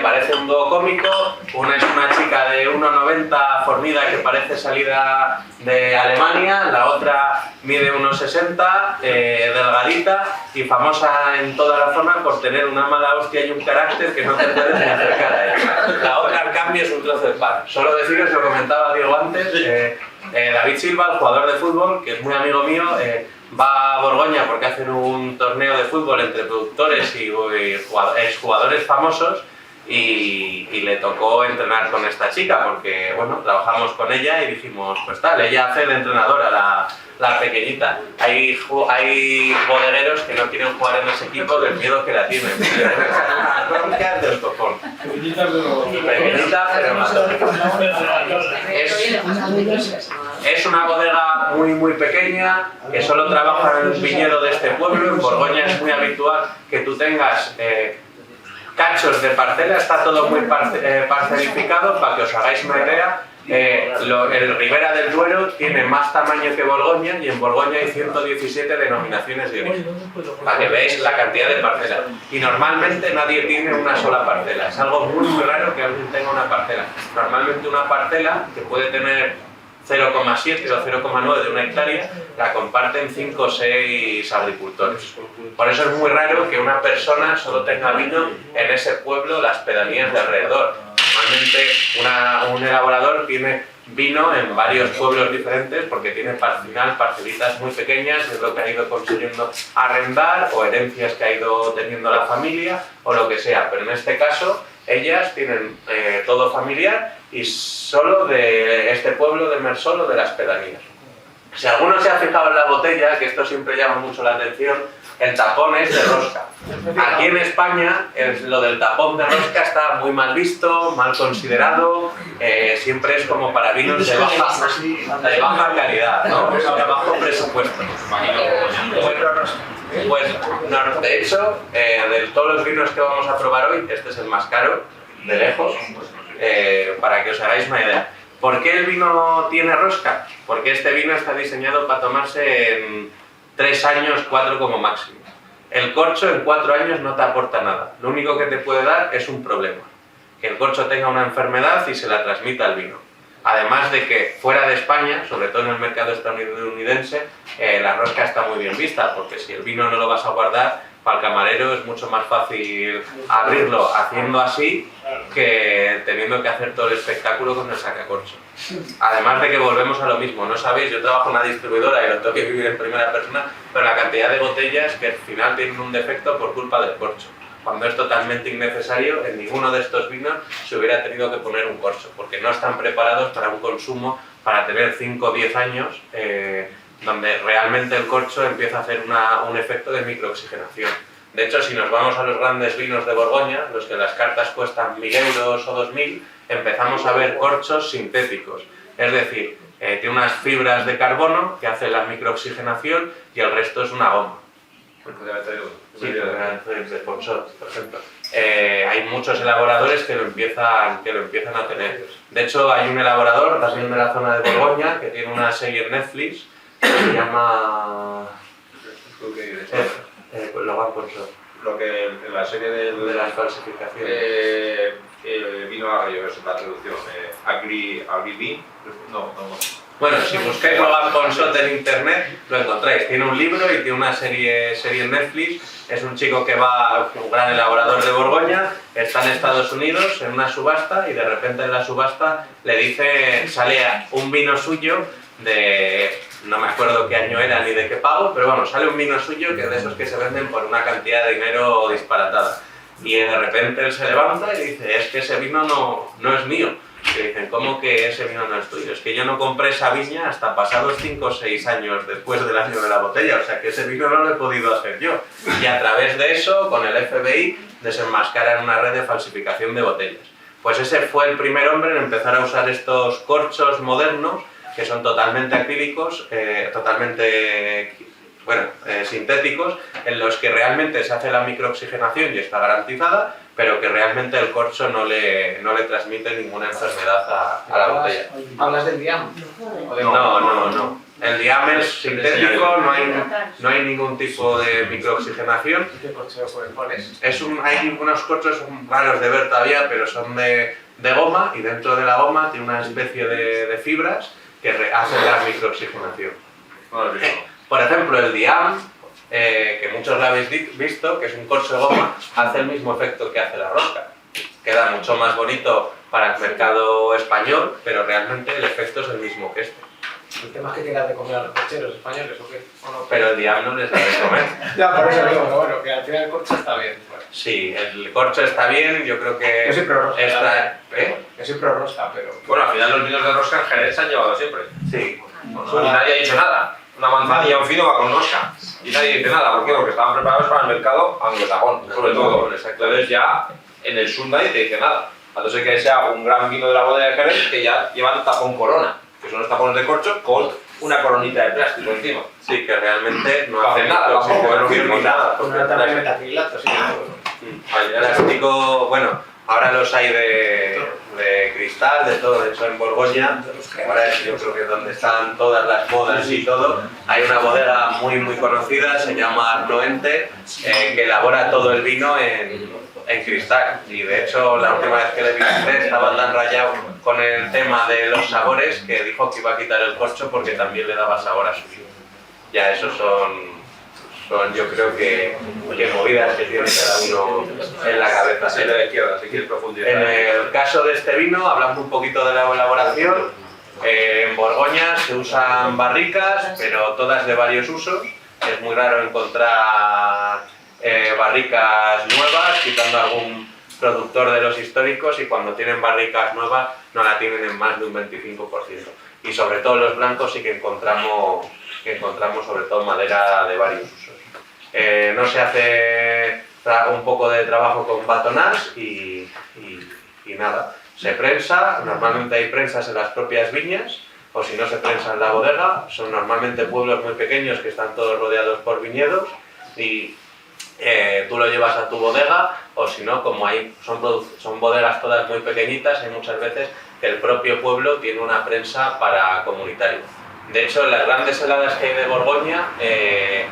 parece un dúo cómico, una es una chica de 1,90 fornida que parece salida de Alemania, la otra mide 1,60, delgadita y famosa en toda la zona por tener una mala hostia y un carácter que no te puedes ni acercar a ella. La otra, en cambio, es un trozo de pan. Solo deciros, lo comentaba Diego antes, David Silva, el jugador de fútbol, que es muy amigo mío, va a Borgoña porque hacen un torneo de fútbol entre productores y exjugadores famosos y le tocó entrenar con esta chica porque, bueno, trabajamos con ella y dijimos, pues tal, ella hace de entrenadora, la pequeñita. Hay bodegueros que no quieren jugar en ese equipo del miedo que la tienen. Las broncas del cojón. Pequeñita, pero matona. Es una bodega muy pequeña, que solo trabaja en el viñedo de este pueblo. En Borgoña es muy habitual que tú tengas cachos de parcela, está todo muy parcelificado. Para que os hagáis una idea, el Ribera del Duero tiene más tamaño que Borgoña y en Borgoña hay 117 denominaciones de origen, para que veáis la cantidad de parcelas. Y normalmente nadie tiene una sola parcela, es algo muy raro que alguien tenga una parcela. Normalmente una parcela que puede tener 0,7 o 0,9 de una hectárea, la comparten 5 o 6 agricultores. Por eso es muy raro que una persona solo tenga vino en ese pueblo, las pedanías de alrededor. Normalmente un elaborador tiene vino en varios pueblos diferentes porque tiene parcelitas muy pequeñas, es lo que ha ido consiguiendo arrendar o herencias que ha ido teniendo la familia o lo que sea. Pero en este caso ellas tienen todo familiar y solo de este pueblo de Mersol o de las pedanías. Si alguno se ha fijado en la botella, que esto siempre llama mucho la atención, el tapón es de rosca. Aquí en España lo del tapón de rosca está muy mal visto, mal considerado, siempre es como para vinos de baja calidad, ¿no? De bajo presupuesto. Pues no, de hecho, de todos los vinos que vamos a probar hoy, este es el más caro, de lejos, para que os hagáis una idea. ¿Por qué el vino tiene rosca? Porque este vino está diseñado para tomarse en 3 años, 4 como máximo. El corcho en 4 años no te aporta nada. Lo único que te puede dar es un problema. Que el corcho tenga una enfermedad y se la transmita al vino. Además de que fuera de España, sobre todo en el mercado estadounidense, la rosca está muy bien vista, porque si el vino no lo vas a guardar, para el camarero es mucho más fácil abrirlo haciendo así que teniendo que hacer todo el espectáculo con el sacacorcho. Además de que volvemos a lo mismo, no sabéis, yo trabajo en una distribuidora y lo tengo que vivir en primera persona, pero la cantidad de botellas que al final tienen un defecto por culpa del corcho. Cuando es totalmente innecesario, en ninguno de estos vinos se hubiera tenido que poner un corcho, porque no están preparados para un consumo para tener 5 o 10 años, donde realmente el corcho empieza a hacer un efecto de microoxigenación. De hecho, si nos vamos a los grandes vinos de Borgoña, los que las cartas cuestan 1.000 euros o 2.000, empezamos a ver corchos sintéticos. Es decir, tiene unas fibras de carbono que hacen la microoxigenación y el resto es una goma. Sí, de sponsor, por ejemplo. Hay muchos elaboradores que lo empiezan a tener. De hecho, hay un elaborador también de la zona de Borgoña que tiene una serie en Netflix que se llama Logan Sponsor. Lo que en la serie de las falsificaciones. Vino agrio, es la traducción. Agri-Bean. No. Bueno, si buscáis Logan Ponsot en internet lo encontráis. Tiene un libro y tiene una serie en Netflix. Es un chico que va, un gran elaborador de Borgoña, está en Estados Unidos en una subasta y de repente en la subasta sale un vino suyo de, no me acuerdo qué año era ni de qué pago, pero bueno, sale un vino suyo que es de esos que se venden por una cantidad de dinero disparatada. Y de repente él se levanta y dice, es que ese vino no es mío. Y dicen, ¿cómo que ese vino no es tuyo? Es que yo no compré esa viña hasta pasados 5 o 6 años después del año de la botella, o sea que ese vino no lo he podido hacer yo. Y a través de eso, con el FBI, desenmascaran una red de falsificación de botellas. Pues ese fue el primer hombre en empezar a usar estos corchos modernos, que son totalmente acrílicos, sintéticos, en los que realmente se hace la microoxigenación y está garantizada, pero que realmente el corcho no le transmite ninguna enfermedad a la botella. ¿Hablas del diam? No. El diam es sintético, no hay ningún tipo de microoxigenación. ¿Qué corcho pones? Hay unos corchos raros de ver todavía, pero son de goma, y dentro de la goma tiene una especie de fibras que hacen la microoxigenación. Por ejemplo, el diam, que muchos lo habéis visto, que es un corcho de goma, hace el mismo efecto que hace la rosca. Queda mucho más bonito para el mercado español, pero realmente el efecto es el mismo que este. El tema es que quieras de comer a los cocheros españoles, ¿o qué? ¿O no? Pero el diam no les da de comer. Ya, por eso digo, bueno, que al final el corcho está bien. Bueno. Sí, el corcho está bien, yo creo que... Yo soy pro rosca. Yo soy pro rosca, pero... Bueno, al final los vinos de rosca en Jerez se han llevado siempre. Sí. Y nadie ha dicho nada. Una manzanilla, un fino va con rosca. Y nadie dice nada. ¿Por qué? Porque estaban preparados para el mercado anglosajón, sobre todo. Entonces ya en el sur nadie te dice nada. A no ser que sea un gran vino de la bodega de Jerez que ya llevan tapón corona, que son los tapones de corcho con una coronita de plástico encima. Sí, que realmente no hacen nada, tampoco, no firman nada. Una también metacrilato, sí. El plástico, bueno, ahora los hay de cristal, de todo. De hecho, en Borgoña, que ahora es yo creo que es donde están todas las modas y todo, hay una bodega muy conocida, se llama Arnoente, que elabora todo el vino en cristal. Y de hecho, la última vez que le visité estaba tan rayado con el tema de los sabores que dijo que iba a quitar el corcho porque también le daba sabor a su vino. Ya esos son yo creo que movidas que tiene cada uno en la cabeza. Sí, de la izquierda, si quieres profundizar. En el caso de este vino, hablando un poquito de la elaboración, en Borgoña se usan barricas, pero todas de varios usos. Es muy raro encontrar barricas nuevas, quitando algún productor de los históricos, y cuando tienen barricas nuevas no la tienen en más de un 25%. Y sobre todo los blancos sí que encontramos sobre todo madera de varios usos. No se hace un poco de trabajo con batonage y nada. Se prensa, normalmente hay prensas en las propias viñas, o si no se prensa en la bodega. Son normalmente pueblos muy pequeños que están todos rodeados por viñedos, y tú lo llevas a tu bodega, o si no, como son bodegas todas muy pequeñitas, hay muchas veces que el propio pueblo tiene una prensa para comunitario. De hecho, en las grandes heladas que hay de Borgoña, que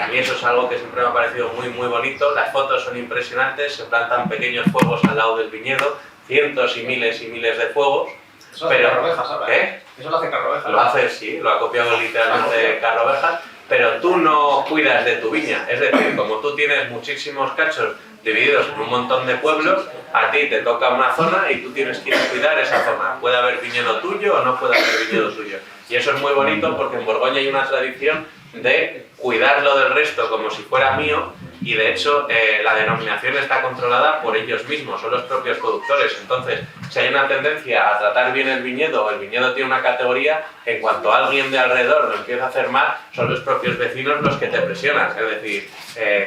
a mí eso es algo que siempre me ha parecido muy bonito, las fotos son impresionantes, se plantan pequeños fuegos al lado del viñedo, cientos y miles de fuegos. Eso lo hace Carrovejas ahora. Eso lo hace Carrovejas. Lo hace, sí, lo ha copiado literalmente Carrovejas, pero tú no cuidas de tu viña. Es decir, como tú tienes muchísimos cachos divididos en un montón de pueblos, a ti te toca una zona y tú tienes que ir a cuidar esa zona. Puede haber viñedo tuyo o no puede haber viñedo tuyo. Y eso es muy bonito porque en Borgoña hay una tradición de cuidarlo del resto como si fuera mío, y de hecho la denominación está controlada por ellos mismos, son los propios productores. Entonces, si hay una tendencia a tratar bien el viñedo, o el viñedo tiene una categoría, en cuanto alguien de alrededor lo empieza a hacer mal, son los propios vecinos los que te presionan. Es decir,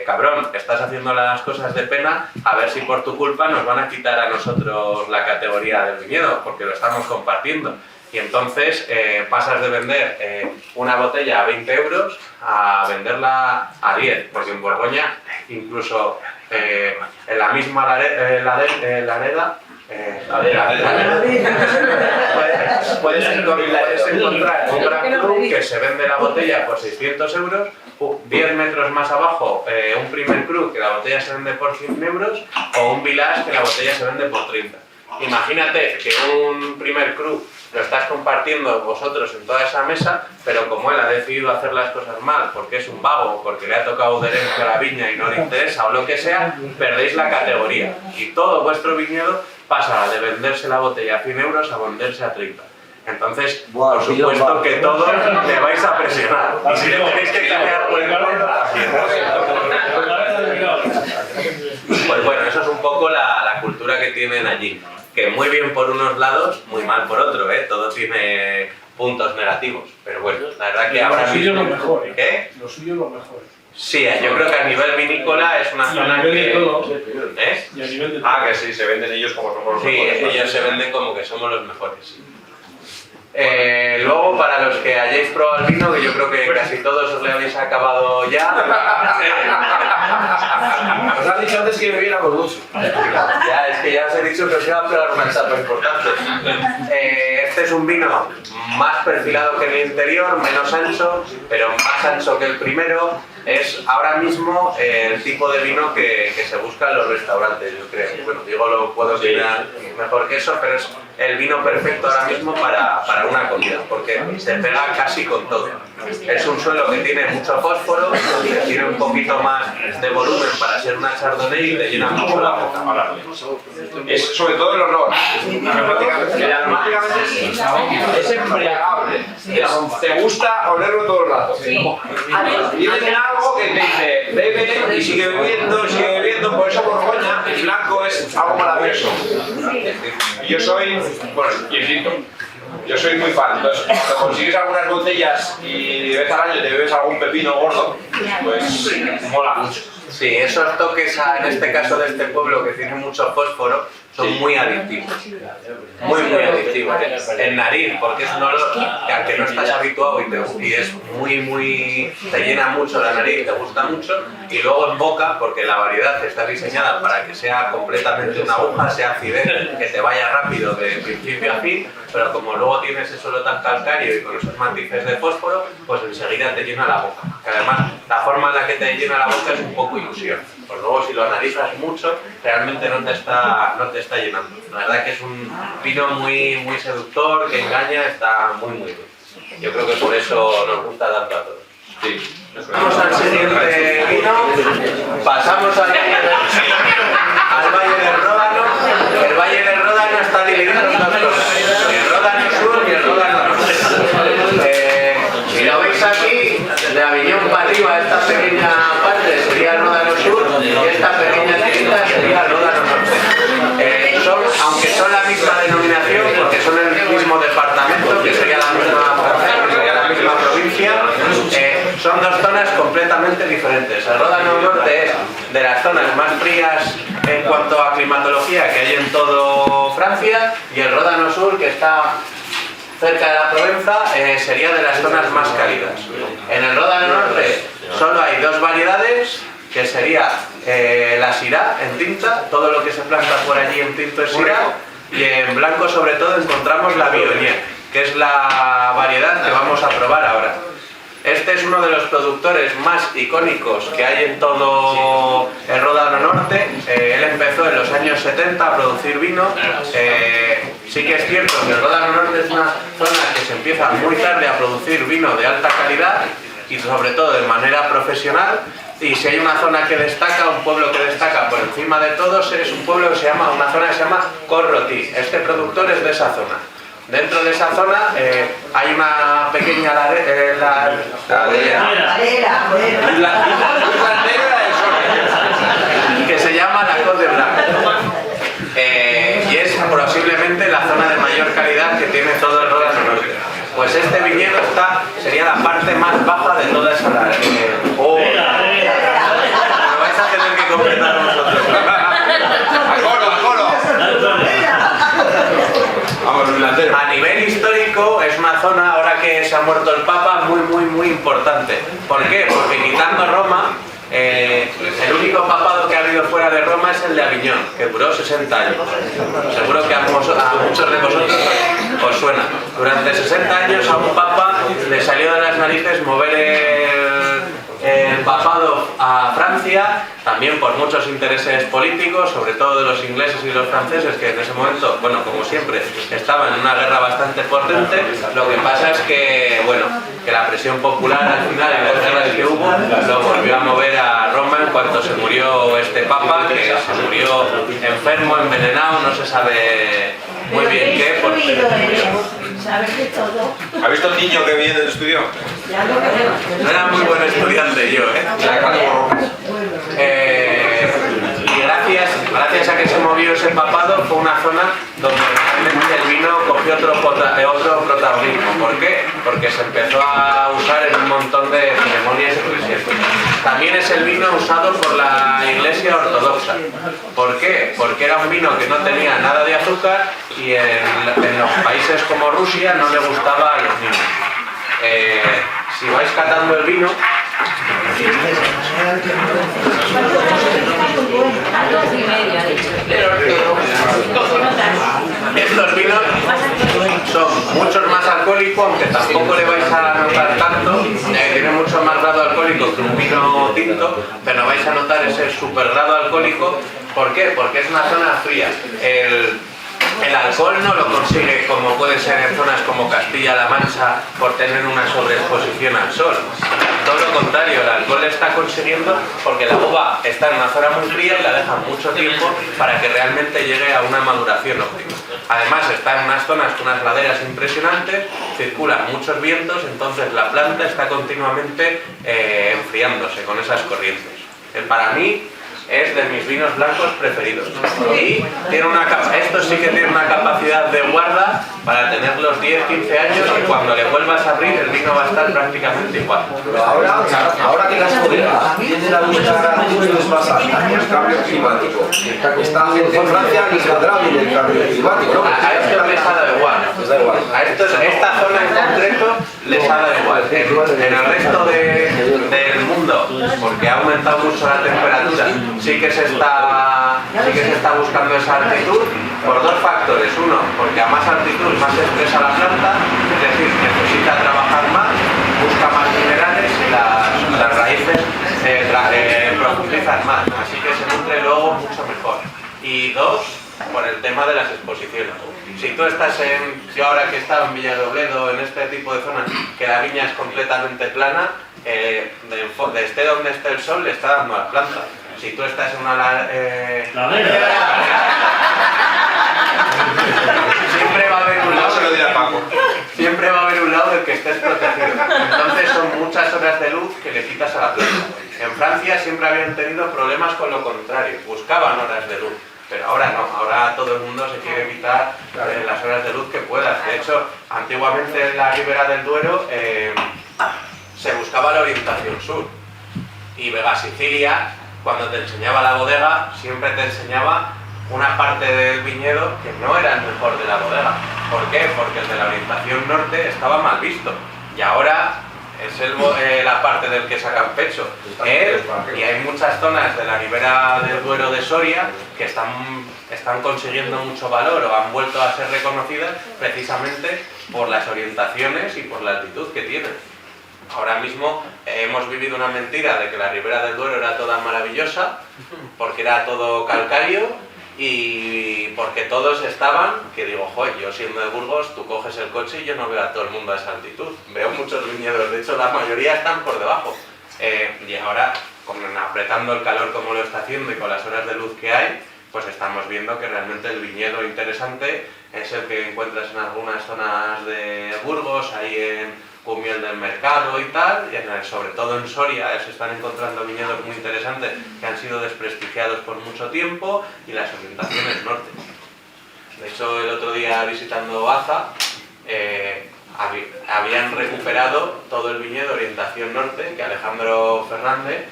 cabrón, estás haciendo las cosas de pena, a ver si por tu culpa nos van a quitar a nosotros la categoría del viñedo, porque lo estamos compartiendo. Y entonces pasas de vender una botella a 20 euros a venderla a 10, porque en Borgoña, incluso en la misma Lareda, puedes encontrar un Gran Cru que se vende la botella por 600 euros, 10 metros más abajo un Primer Cru que la botella se vende por 100 euros, o un Village que la botella se vende por 30. Imagínate que un Primer Cru lo estás compartiendo vosotros en toda esa mesa, pero como él ha decidido hacer las cosas mal, porque es un vago, porque le ha tocado de herencia a la viña y no le interesa, o lo que sea, perdéis la categoría. Y todo vuestro viñedo pasa de venderse la botella a 100 euros a venderse a 30. Entonces, por supuesto que todos le vais a presionar. Y si le tenéis que cambiar por el cuello, también. Pues bueno, eso es un poco la cultura que tienen allí. Que muy bien por unos lados, muy mal por otro, ¿eh? Todo tiene puntos negativos. Pero bueno, la verdad que ahora mismo... Lo mejor, ¿eh? ¿Qué? Lo suyo es lo mejor. Sí, yo creo que a nivel vinícola es una zona que... ¿Eh? Y a nivel de Ah, que sí, se venden ellos como somos los Sí, mejores. ellos se venden como que somos los mejores. Luego, para los que hayáis probado el vino, que yo creo que casi todos os lo habéis acabado ya. Os han dicho antes que bebiéramos mucho. Ya, es que ya os he dicho que os iba a pegar una etapa importante. Este es un vino más perfilado que el interior, menos ancho, pero más ancho que el primero. Es ahora mismo el tipo de vino que se busca en los restaurantes, yo creo. Bueno, digo, lo puedo decir mejor que eso, pero es el vino perfecto ahora mismo para una comida, porque se pega casi con todo. Es un suelo que tiene mucho fósforo, que tiene un poquito más de volumen para ser una chardonnay y te llena mucho la boca. Es sobre todo el olor. Aromáticamente es embriagable. Te gusta olerlo todo el rato. Y tiene algo que te dice, bebe y sigue bebiendo, por eso Borgoña, el blanco es algo maravilloso. Yo soy, bueno, y el tinto. Yo soy muy fan, entonces cuando consigues algunas botellas y de vez al año te bebes algún pepino gordo, pues mola mucho. Sí, esos toques en este caso de este pueblo que tiene mucho fósforo son muy adictivos. Muy adictivos. En nariz, porque es un olor que aunque no estás habituado y es muy... te llena mucho la nariz, te gusta mucho. Y luego en boca, porque la variedad está diseñada para que sea completamente una aguja, sea acidez, que te vaya rápido de principio a fin, pero como luego tienes ese suelo tan calcáreo y con esos matices de fósforo, pues enseguida te llena la boca. Que además, la forma en la que te llena la boca es un poco ilusión. Pues luego si lo analizas mucho, realmente no te está llenando. La verdad que es un vino muy seductor, que engaña, está muy bien. Yo creo que por eso nos gusta tanto a todos. Sí. Vamos al siguiente vino, pasamos al Valle del Ródano. El Valle del Ródano está dividido en dos cosas, el Ródano Sur y el Ródano Norte. Si lo veis aquí, de Aviñón para arriba, esta pequeña parte sería el Ródano Sur y esta pequeña tirita sería el Ródano Norte. Aunque son la misma denominación, porque son el mismo departamento, que sería la misma provincia, son dos zonas completamente diferentes. El Ródano Norte es de las zonas más frías en cuanto a climatología que hay en todo Francia, y el Ródano Sur, que está cerca de la Provenza, sería de las zonas más cálidas. En el Ródano Norte solo hay dos variedades, que sería la Syrah en tinta, todo lo que se planta por allí en tinto es Syrah, y en blanco sobre todo encontramos la Viognier, que es la variedad que vamos a probar ahora. Este es uno de los productores más icónicos que hay en todo el Ródano Norte. Él empezó en los años 70 a producir vino. Sí que es cierto que el Ródano Norte es una zona que se empieza muy tarde a producir vino de alta calidad y sobre todo de manera profesional. Y si hay una zona que destaca, un pueblo que destaca por encima de todos, es un pueblo que se llama, una zona que se llama Corrotí. Este productor es de esa zona. Dentro de esa zona hay una pequeña ladera que se llama la Côte de Blanc. Y es posiblemente la zona de mayor calidad que tiene todo el Ródano Norte. Pues este viñedo sería la parte más baja de toda esa ladera. Lo vais a tener que completar vosotros. A nivel histórico es una zona, ahora que se ha muerto el Papa, muy importante. ¿Por qué? Porque quitando Roma, el único papado que ha habido fuera de Roma es el de Aviñón, que duró 60 años. Seguro que a muchos de vosotros os suena. Durante 60 años a un papa le salió de las narices mover el papado a Francia, también por muchos intereses políticos, sobre todo de los ingleses y los franceses, que en ese momento, bueno, como siempre, estaban en una guerra bastante potente. Lo que pasa es que, bueno, que la presión popular al final, en las guerras que hubo, lo volvió a mover a Roma en cuanto se murió este papa, que se murió enfermo, envenenado, no se sabe muy bien qué. ¿Sabes de todo? ¿Ha visto el niño que viene del estudio? Ya lo creo. No era muy buen estudiante yo, y gracias a que se movió ese papado, fue una zona donde realmente el vino cogió otro protagonismo. ¿Por qué? Porque se empezó a usar en un montón de ceremonias eclesiásticas. También es el vino usado por la Iglesia Ortodoxa. ¿Por qué? Porque era un vino que no tenía nada de azúcar y en los países como Rusia no le gustaba a los niños. Si vais catando el vino, A 2:30, de hecho. estos vinos son muchos más alcohólicos, aunque tampoco le vais a notar tanto. Tiene mucho más grado alcohólico que un vino tinto, pero no vais a notar ese super grado alcohólico. ¿Por qué? Porque es una zona fría. El alcohol no lo consigue como puede ser en zonas como Castilla-La Mancha por tener una sobreexposición al sol. Todo lo contrario, el alcohol está consiguiendo porque la uva está en una zona muy fría y la dejan mucho tiempo para que realmente llegue a una maduración óptima. Además está en unas zonas con unas laderas impresionantes, circulan muchos vientos, entonces la planta está continuamente enfriándose con esas corrientes. Para mí es de mis vinos blancos preferidos y tiene esto sí que tiene una capacidad de guarda para tenerlos 10-15 años y cuando le vuelvas a abrir el vino va a estar prácticamente igual. Pero ahora que las bodegas tienen la lucha más alta por el cambio climático, esta gente en Francia ni saldrá bien el cambio climático, ¿no? A esto les ha dado igual. A esta zona en concreto les ha dado igual. En el resto del mundo, porque ha aumentado mucho la temperatura, sí que se está buscando esa altitud por dos factores. Uno, porque a más altitud más se expresa la planta, es decir, necesita trabajar más, busca más minerales y las raíces profundizan más, así que se nutre luego mucho mejor. Y dos, por el tema de las exposiciones. Si tú estás yo ahora que he estado en Villarrobledo, en este tipo de zonas, que la viña es completamente plana, esté donde esté el sol le está dando a la planta. Si tú estás en una siempre va a haber un lado, se lo dirá Paco. Siempre va a haber un lado del que estés protegido. Entonces son muchas horas de luz que le quitas a la planta. En Francia siempre habían tenido problemas con lo contrario, buscaban horas de luz. Pero ahora no, ahora todo el mundo se quiere evitar las horas de luz que puedas. De hecho, antiguamente en la Ribera del Duero se buscaba la orientación sur. Y Vega Sicilia, cuando te enseñaba la bodega, siempre te enseñaba una parte del viñedo que no era el mejor de la bodega. ¿Por qué? Porque el de la orientación norte estaba mal visto. Y ahora es la parte del que sacan pecho. Y hay muchas zonas de la Ribera del Duero de Soria que están consiguiendo mucho valor o han vuelto a ser reconocidas precisamente por las orientaciones y por la altitud que tienen. Ahora mismo hemos vivido una mentira de que la Ribera del Duero era toda maravillosa porque era todo calcáreo y porque todos estaban, que digo, joder, yo siendo de Burgos, tú coges el coche y yo no veo a todo el mundo a esa altitud. Veo muchos viñedos, de hecho la mayoría están por debajo. Y ahora, apretando el calor como lo está haciendo y con las horas de luz que hay, pues estamos viendo que realmente el viñedo interesante es el que encuentras en algunas zonas de Burgos, ahí en Cumiel del Mercado y tal, y sobre todo en Soria se están encontrando viñedos muy interesantes que han sido desprestigiados por mucho tiempo y las orientaciones norte. De hecho, el otro día visitando Aza, habían recuperado todo el viñedo orientación norte que Alejandro Fernández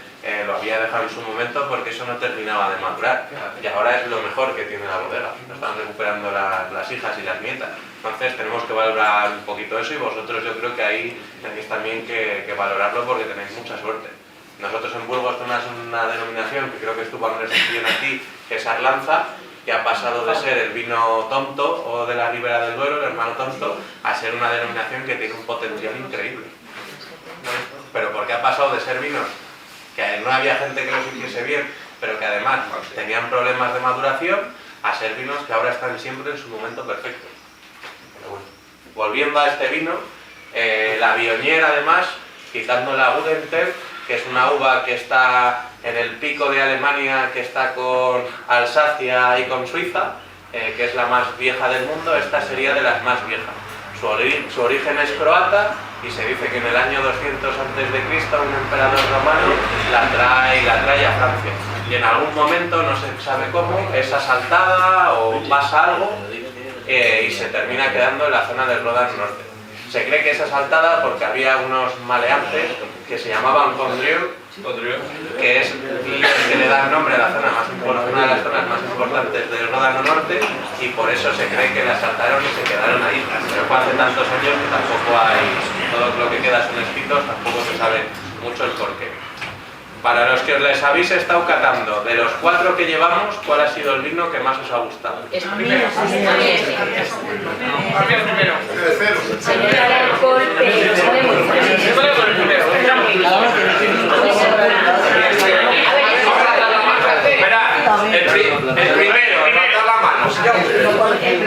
lo había dejado en su momento porque eso no terminaba de madurar y ahora es lo mejor que tiene la bodega, lo están recuperando las hijas y las nietas. Entonces tenemos que valorar un poquito eso y vosotros yo creo que ahí tenéis también que valorarlo porque tenéis mucha suerte. Nosotros en Burgos tenemos una denominación que creo que estuvo Andrés bien aquí, que es Arlanza, que ha pasado de ser el vino tonto o de la Ribera del Duero, el hermano tonto, a ser una denominación que tiene un potencial increíble. Pero porque ha pasado de ser vinos que no había gente que los hiciese bien, pero que además tenían problemas de maduración, a ser vinos que ahora están siempre en su momento perfecto. Pero bueno, volviendo a este vino, la Viognier además, quitando la Gudenter, que es una uva que está en el pico de Alemania, que está con Alsacia y con Suiza, que es la más vieja del mundo. Esta sería de las más viejas. Su origen es croata y se dice que en el año 200 a.C. un emperador romano la trae a Francia. Y en algún momento, no se sabe cómo, es asaltada o pasa algo y se termina quedando en la zona del Ródano Norte. Se cree que es asaltada porque había unos maleantes que se llamaban Condrieu, que es el que le da el nombre a la zona una de las zonas más importantes del Ródano Norte, y por eso se cree que la asaltaron y se quedaron ahí. Pero fue hace tantos años que tampoco hay, todo lo que queda son escritos, tampoco se sabe mucho el porqué. Para los que os les habéis estado catando, de los 4 que llevamos, ¿cuál ha sido el vino que más os ha gustado? El primero. Señor el alcohol, pero sabe muy Espera, el primero, levantad la mano. No, el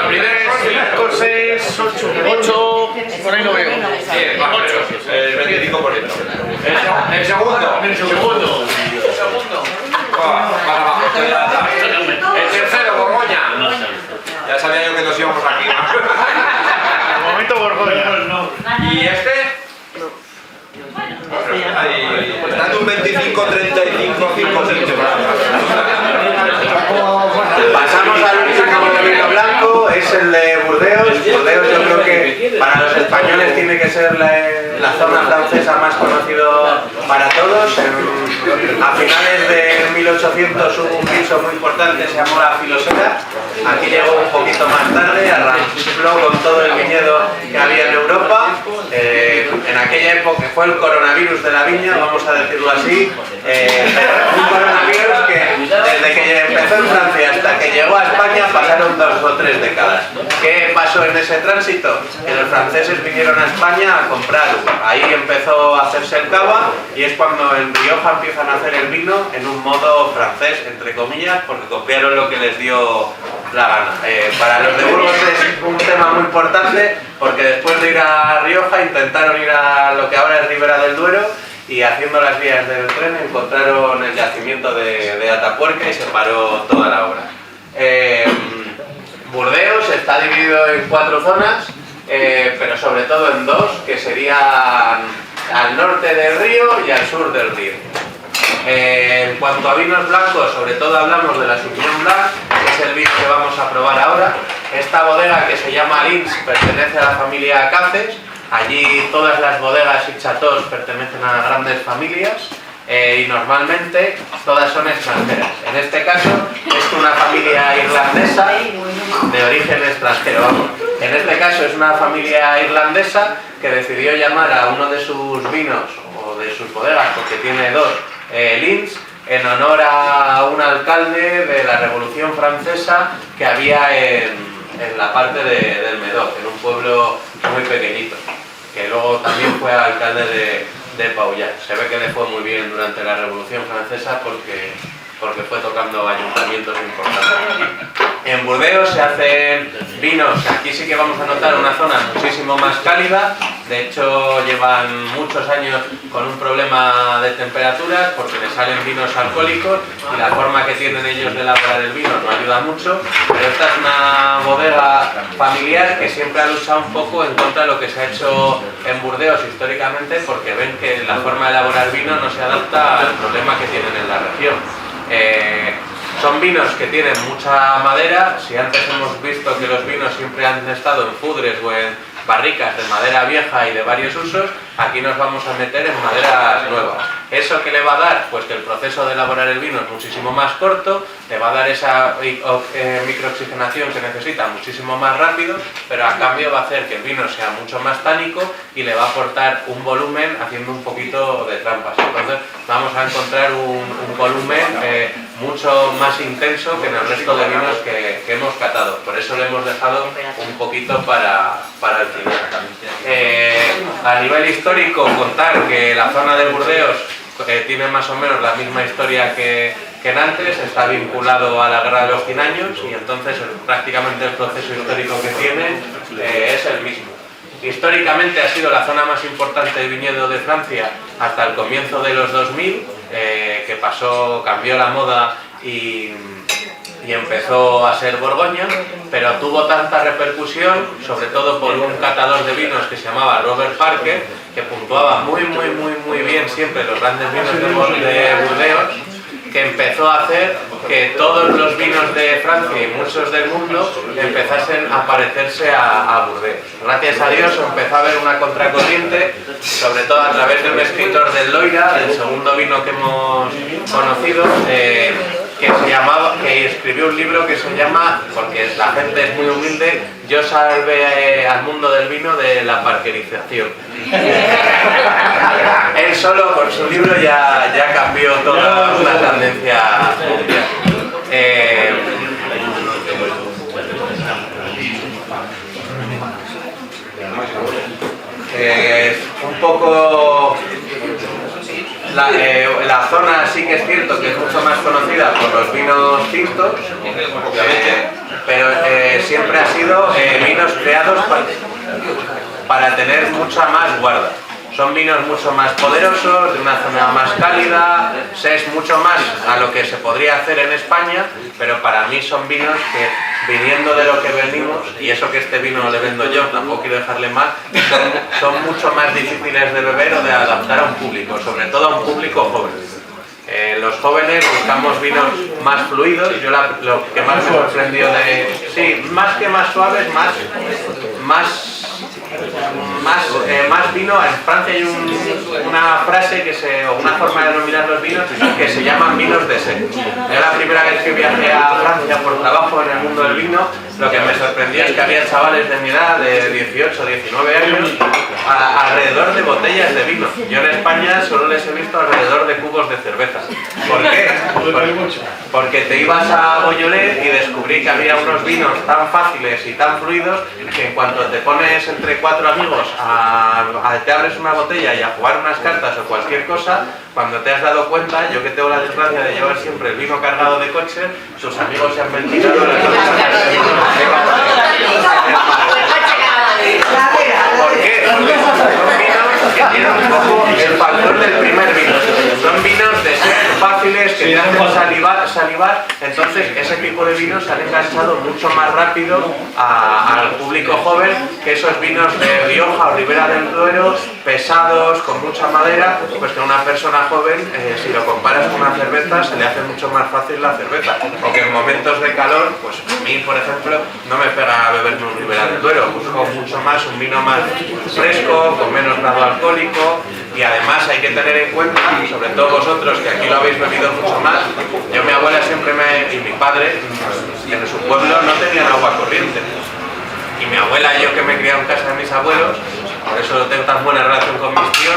primero es 5, 6, 8, por ahí lo veo. Sí, 8. El 25%. El segundo. Para abajo, estoy adelantado. El tercero, Borgoña. Ya sabía yo que nos íbamos aquí. De momento Borgoña. ¿Y este? Está en un 25, 35, 55. Pasamos al último vino blanco, es el de Burdeos. Burdeos yo creo que para los españoles tiene que ser la zona francesa más conocida para todos. A finales de 1800 hubo un piso muy importante, se llamó la Filosera. Aquí llegó un poquito más tarde, arrancó con todo el viñedo que había en Europa. En aquella época fue el coronavirus de la viña, vamos a decirlo así. Un coronavirus que desde que empezó en Francia hasta que llegó a España pasaron 2 o 3 décadas. ¿Qué pasó en ese tránsito? Que los franceses vinieron a España a comprar uva. Ahí empezó a hacerse el cava y es cuando en Rioja empiezan a hacer el vino en un modo francés, entre comillas, porque copiaron lo que les dio la gana. Para los de Burgos es un tema muy importante porque después de ir a Rioja intentaron ir a lo que ahora es Ribera del Duero y haciendo las vías del tren encontraron el yacimiento de Atapuerca y se paró toda la obra. Burdeos está dividido en 4 zonas, pero sobre todo en 2, que serían al norte del río y al sur del río. En cuanto a vinos blancos, sobre todo hablamos de la Sauvignon Blanc, que es el vino que vamos a probar ahora. Esta bodega, que se llama Lins, pertenece a la familia Caces. Allí todas las bodegas y chateaux pertenecen a grandes familias y normalmente todas son extranjeras. En este caso es una familia irlandesa de origen extranjero. En este caso es una familia irlandesa que decidió llamar a uno de sus vinos o de sus bodegas, porque tiene 2, Lins, en honor a un alcalde de la Revolución Francesa que había en la parte del Médoc, en un pueblo muy pequeñito, que luego también fue alcalde de Pauillac. Se ve que le fue muy bien durante la Revolución Francesa porque fue tocando ayuntamientos importantes. En Burdeos se hacen vinos, aquí sí que vamos a notar una zona muchísimo más cálida. De hecho llevan muchos años con un problema de temperaturas porque les salen vinos alcohólicos y la forma que tienen ellos de elaborar el vino no ayuda mucho, pero esta es una bodega familiar que siempre ha luchado un poco en contra de lo que se ha hecho en Burdeos históricamente, porque ven que la forma de elaborar vino no se adapta al problema que tienen en la región. Son vinos que tienen mucha madera. Si antes hemos visto que los vinos siempre han estado en fudres o en barricas de madera vieja y de varios usos, aquí nos vamos a meter en maderas nuevas. ¿Eso qué le va a dar? Pues que el proceso de elaborar el vino es muchísimo más corto, le va a dar esa microoxigenación que necesita muchísimo más rápido, pero a cambio va a hacer que el vino sea mucho más tánico y le va a aportar un volumen haciendo un poquito de trampas. Entonces vamos a encontrar un volumen mucho más intenso que en el resto de vinos que hemos catado. Por eso le hemos dejado un poquito para el final. A nivel histórico, contar que la zona de Burdeos tiene más o menos la misma historia que en antes, está vinculado a la Guerra de los 100 años y entonces prácticamente el proceso histórico que tiene es el mismo. históricamente ha sido la zona más importante de viñedo de Francia hasta el comienzo de los 2000, que cambió la moda y empezó a ser Borgoña, pero tuvo tanta repercusión, sobre todo por un catador de vinos que se llamaba Robert Parker, que puntuaba muy bien siempre los grandes vinos de Burdeos, que empezó a hacer que todos los vinos de Francia y muchos del mundo empezasen a parecerse a Burdeos. Gracias a Dios empezó a haber una contracorriente, sobre todo a través de un escritor del Loira, el segundo vino que hemos conocido, que escribió un libro que se llama, porque la gente es muy humilde, Yo salvé al mundo del vino de la parkerización. Él solo con su libro ya cambió toda una tendencia mundial. Un poco la zona sí que es cierto que es mucho más conocida por los vinos tintos, pero siempre ha sido vinos creados para tener mucha más guarda. Son vinos mucho más poderosos, de una zona más cálida, es mucho más a lo que se podría hacer en España, pero para mí son vinos que, viniendo de lo que venimos, y eso que este vino le vendo yo, tampoco quiero dejarle mal, son mucho más difíciles de beber o de adaptar a un público, sobre todo a un público joven. Los jóvenes buscamos vinos más fluidos. Yo lo que más me sorprendió más que más suaves, más vino. En Francia hay una frase o una forma de denominar los vinos que se llaman vinos de sed. Yo la primera vez que viajé a Francia por trabajo en el mundo del vino, lo que me sorprendió es que había chavales de mi edad, de 18, 19 años, alrededor de botellas de vino. Yo en España solo les he visto alrededor de cubos de cerveza. ¿Por qué? Porque te ibas a Beaujolais y descubrí que había unos vinos tan fáciles y tan fluidos que en cuanto te pones entre 4 amigos, te abres una botella y a jugar unas cartas o cualquier cosa, cuando te has dado cuenta, yo que tengo la desgracia de llevar siempre el vino cargado de coche, sus amigos se han ventilado las ¿Por qué? Porque son vinos que tienen un poco el factor del primer vino. Son vinos de ser fáciles, que te hacen salivar. Entonces, ese tipo de vinos se han enganchado mucho más rápido al público joven que esos vinos de Rioja o Ribera del Duero, pesados, con mucha madera, pues que a una persona joven, si lo comparas con una cerveza, se le hace mucho más fácil la cerveza. O que en momentos de calor, pues a mí, por ejemplo, no me pega beberme un Ribera del Duero, busco mucho más un vino más fresco, con menos grado alcohólico, y además hay que tener en cuenta, sobre todo vosotros que aquí lo habéis bebido mucho más, mi abuela siempre y mi padre, en su pueblo no tenían agua corriente, y mi abuela y yo que me he criado en casa de mis abuelos, por eso tengo tan buena relación con mis tíos,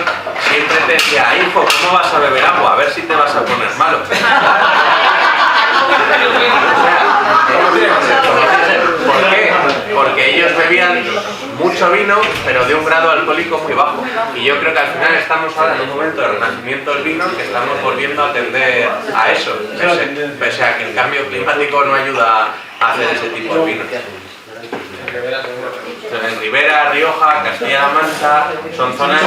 siempre te decía, hijo, ¿cómo vas a beber agua? A ver si te vas a poner malo. ¿Por qué? Porque ellos bebían mucho vino, pero de un grado alcohólico muy bajo. Y yo creo que al final estamos ahora en un momento de renacimiento del vino que estamos volviendo a tender a eso, pese a que el cambio climático no ayuda a hacer ese tipo de vinos. En Ribera, Rioja, Castilla-La Mancha son zonas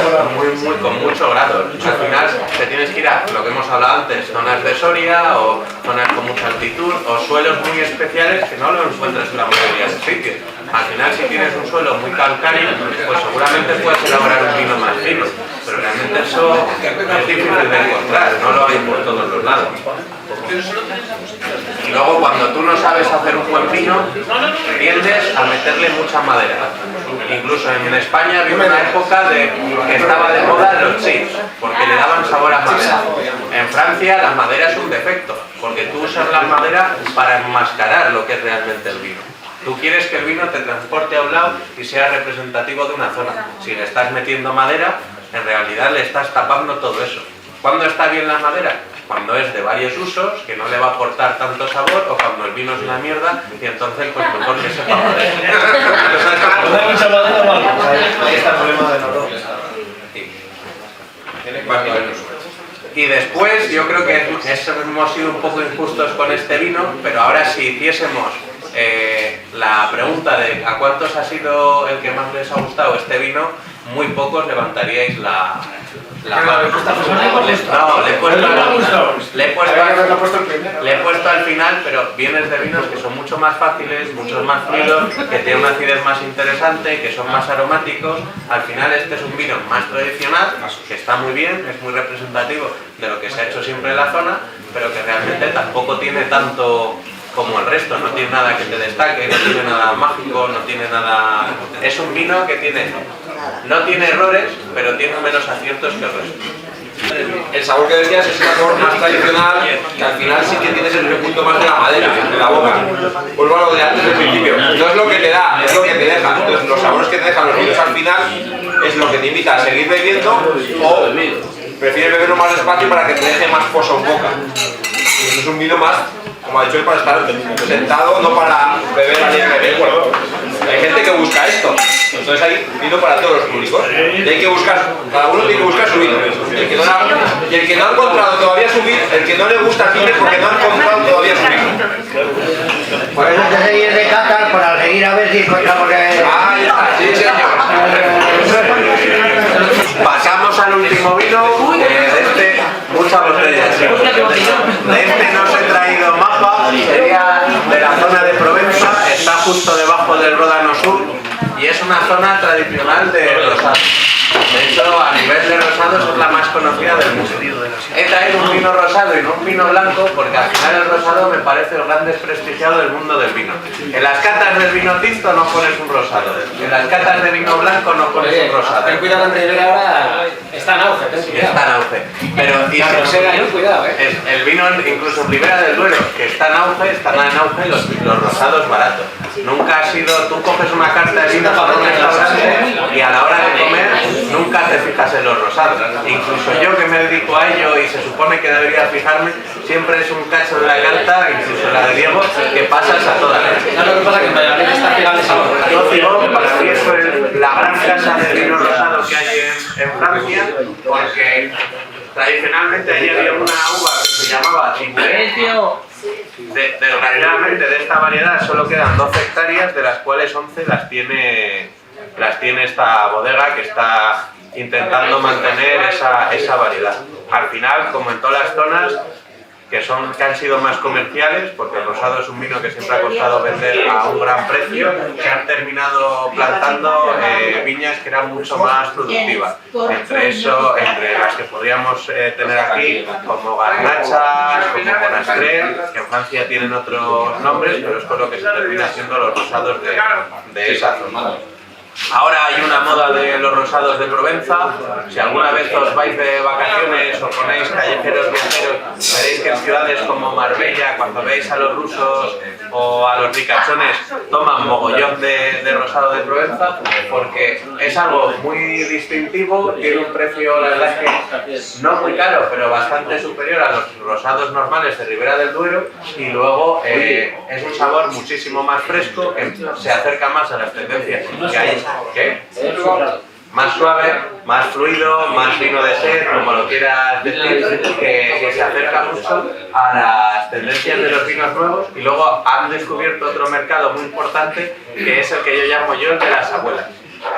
con mucho grado. Al final te tienes que ir a lo que hemos hablado antes, zonas de Soria o zonas con mucha altitud o suelos muy especiales que no lo encuentras en la mayoría de sitios. Al final, si tienes un suelo muy calcáreo, pues seguramente puedes elaborar un vino más fino, pero realmente eso es difícil de encontrar, no lo hay por todos los lados. Y luego, cuando tú no sabes hacer un buen vino, tiendes a meterle mucha madera. Incluso en España había una época que estaba de moda los chips, porque le daban sabor a madera. En Francia la madera es un defecto, porque tú usas la madera para enmascarar lo que es realmente el vino. Tú quieres que el vino te transporte a un lado y sea representativo de una zona. Si le estás metiendo madera, en realidad le estás tapando todo eso. ¿Cuándo está bien la madera? Cuando es de varios usos, que no le va a aportar tanto sabor, o cuando el vino es una mierda, y entonces pues mejor que sepa madera. Ahí está el problema de los dos. Y después, yo creo que hemos sido un poco injustos con este vino, pero ahora si hiciésemos la pregunta de ¿a cuántos ha sido el que más les ha gustado este vino? Muy pocos levantaríais la mano. No, le he puesto al final, pero vienes de vinos que son mucho más fáciles, muchos más fluidos, que tienen una acidez más interesante, que son más aromáticos. Al final este es un vino más tradicional, que está muy bien, es muy representativo de lo que se ha hecho siempre en la zona, pero que realmente tampoco tiene tanto como el resto, no tiene nada que te destaque, no tiene nada mágico, no tiene nada... Es un vino que no tiene errores, pero tiene menos aciertos que el resto. El sabor que decías es un sabor más tradicional, que al final sí que tienes el repunto más de la madera, de la boca. Vuelvo a lo de antes del principio. No es lo que te da, es lo que te deja. Entonces los sabores que te dejan los vinos al final es lo que te invita a seguir bebiendo o prefieres beberlo más despacio para que te deje más foso en boca. Y eso es un vino más, como ha dicho él, para estar sentado, no para beber a nivel. Hay gente que busca esto, entonces hay vino para todos los públicos. Y hay que buscar, cada uno tiene que buscar su vino. Y el que no ha encontrado todavía su vino, el que no le gusta el vino es porque no ha encontrado todavía su vino. Por eso te seguís de Qatar para seguir a ver si encontramos que... Ah, ya está, sí, señor. Pasamos al último vino, de este, muchas botellas. De este no os he traído mapa, sería de la zona de Provenza, está justo debajo del Ródano Sur y es una zona tradicional de rosado. De hecho, a nivel de rosados es la más conocida del mundo. He traído un vino rosado y no un vino blanco porque al final el rosado me parece el gran desprestigiado del mundo del vino. En las catas del vino tinto no pones un rosado, en las catas de vino blanco no pones un rosado. Ten cuidado, que Ribera ahora está en auge, ten cuidado. Está en auge. Pero cuidado, el vino, incluso en Ribera del Duero, que está en auge, están en auge los rosados baratos. Nunca ha sido, tú coges una carta de vino para un restaurante y a la hora de comer nunca te fijas en los rosados. Incluso yo que me dedico a ello y se supone que debería fijarme, siempre es un cacho de la carta, incluso la de Diego, que pasas a toda la gente. No, lo que pasa es que en Valladolid está pegado esa Tocibón para mí es la gran casa de vino rosado que hay en Francia, porque tradicionalmente allí había una uva que se llamaba Tibouret. Desgraciadamente de esta variedad solo quedan 12 hectáreas, de las cuales 11 las tiene esta bodega que está intentando mantener esa variedad. Al final, como en todas las zonas que han sido más comerciales, porque el rosado es un vino que siempre ha costado vender a un gran precio, se han terminado plantando viñas que eran mucho más productivas. Entre las que podríamos tener aquí, como Garnachas, como Monastrell, que en Francia tienen otros nombres, pero es con lo que se termina haciendo los rosados de esa zona. Ahora hay una moda de los rosados de Provenza. Si alguna vez os vais de vacaciones o ponéis callejeros viajeros, veréis que en ciudades como Marbella, cuando veis a los rusos o a los ricachones, toman mogollón de rosado de Provenza, porque es algo muy distintivo, tiene un precio, la verdad es que no muy caro, pero bastante superior a los rosados normales de Ribera del Duero, y luego es un sabor muchísimo más fresco, que se acerca más a las tendencias que hay. ¿Qué? Más suave, más fluido, más vino de sed, como lo quieras decir, que se acerca mucho a las tendencias de los vinos nuevos. Y luego han descubierto otro mercado muy importante, que es el que yo llamo el de las abuelas.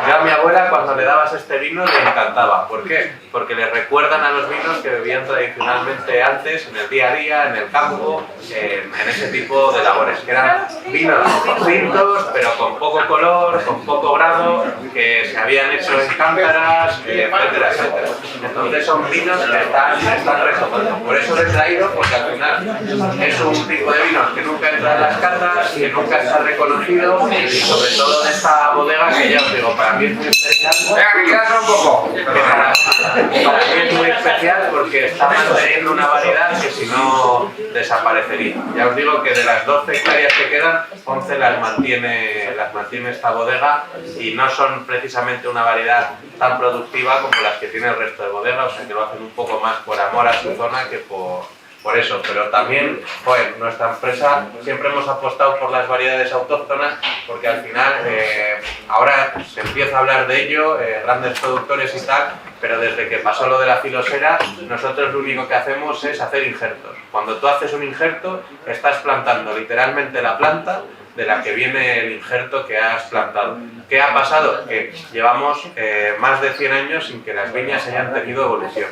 Yo a mi abuela, cuando le dabas este vino, le encantaba. ¿Por qué? Porque le recuerdan a los vinos que bebían tradicionalmente antes, en el día a día, en el campo, en ese tipo de labores, que eran vinos tintos, pero con poco color, con poco grado, que se habían hecho en cántaras, etcétera, etcétera. Entonces son vinos que están retomando. Por eso lo he traído, porque al final es un tipo de vinos que nunca entra en las cartas, que nunca está reconocido, y sobre todo de esta bodega que ya os digo, para mí es muy especial. Venga, que quieras un poco. Para mí es muy especial porque está manteniendo una variedad que si no desaparecería. Ya os digo que de las 12 hectáreas que quedan, 11 las mantiene esta bodega, y no son precisamente una variedad tan productiva como las que tiene el resto de bodegas, o sea que lo hacen un poco más por amor a su zona que por eso. Pero también, joder, nuestra empresa siempre hemos apostado por las variedades autóctonas, porque al final ahora se empieza a hablar de ello, grandes productores y tal, pero desde que pasó lo de la filosera, nosotros lo único que hacemos es hacer injertos. Cuando tú haces un injerto, estás plantando literalmente la planta de la que viene el injerto que has plantado. ¿Qué ha pasado? Que llevamos más de 100 años sin que las viñas hayan tenido evolución.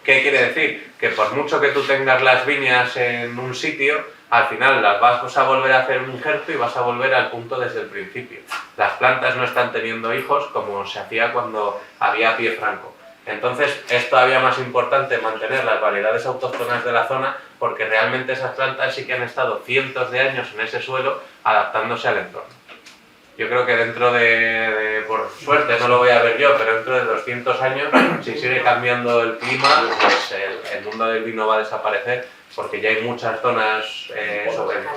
¿Qué quiere decir? Que por mucho que tú tengas las viñas en un sitio, al final las vas a volver a hacer un injerto y vas a volver al punto desde el principio. Las plantas no están teniendo hijos como se hacía cuando había pie franco. Entonces es todavía más importante mantener las variedades autóctonas de la zona, porque realmente esas plantas sí que han estado cientos de años en ese suelo adaptándose al entorno. Yo creo que dentro por suerte no lo voy a ver yo, pero dentro de 200 años, si sigue cambiando el clima, pues el mundo del vino va a desaparecer, porque ya hay muchas zonas,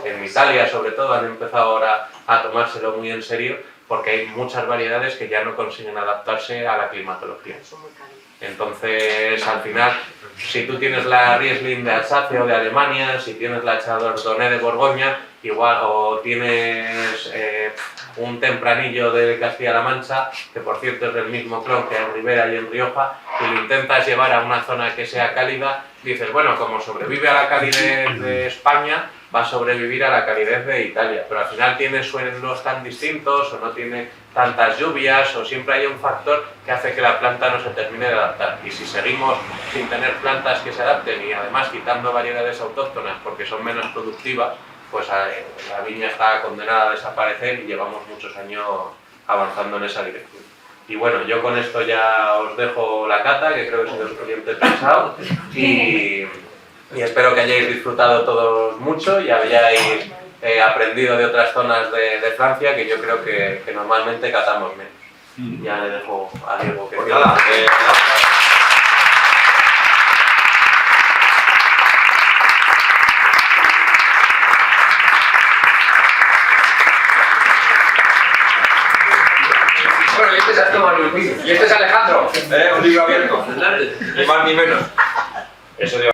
en Italia sobre todo, han empezado ahora a tomárselo muy en serio, porque hay muchas variedades que ya no consiguen adaptarse a la climatología. Entonces, al final, si tú tienes la Riesling de Alsacia o de Alemania, si tienes la Chardonnay de Borgoña, igual, o tienes un tempranillo de Castilla-La Mancha, que por cierto es del mismo clon que en Ribera y en Rioja, y lo intentas llevar a una zona que sea cálida, dices, bueno, como sobrevive a la calidez de España, va a sobrevivir a la calidez de Italia, pero al final tiene suelos tan distintos, o no tiene tantas lluvias, o siempre hay un factor que hace que la planta no se termine de adaptar. Y si seguimos sin tener plantas que se adapten y además quitando variedades autóctonas porque son menos productivas, pues la viña está condenada a desaparecer y llevamos muchos años avanzando en esa dirección. Y bueno, yo con esto ya os dejo la cata, que creo que soy un cliente pensado, y espero que hayáis disfrutado todos mucho y hayáis aprendido de otras zonas de Francia, que yo creo que normalmente catamos menos. Ya le dejo a Diego que... Pues nada, Bueno, y este es Alejandro. un libro abierto, ni más ni menos. Eso digo.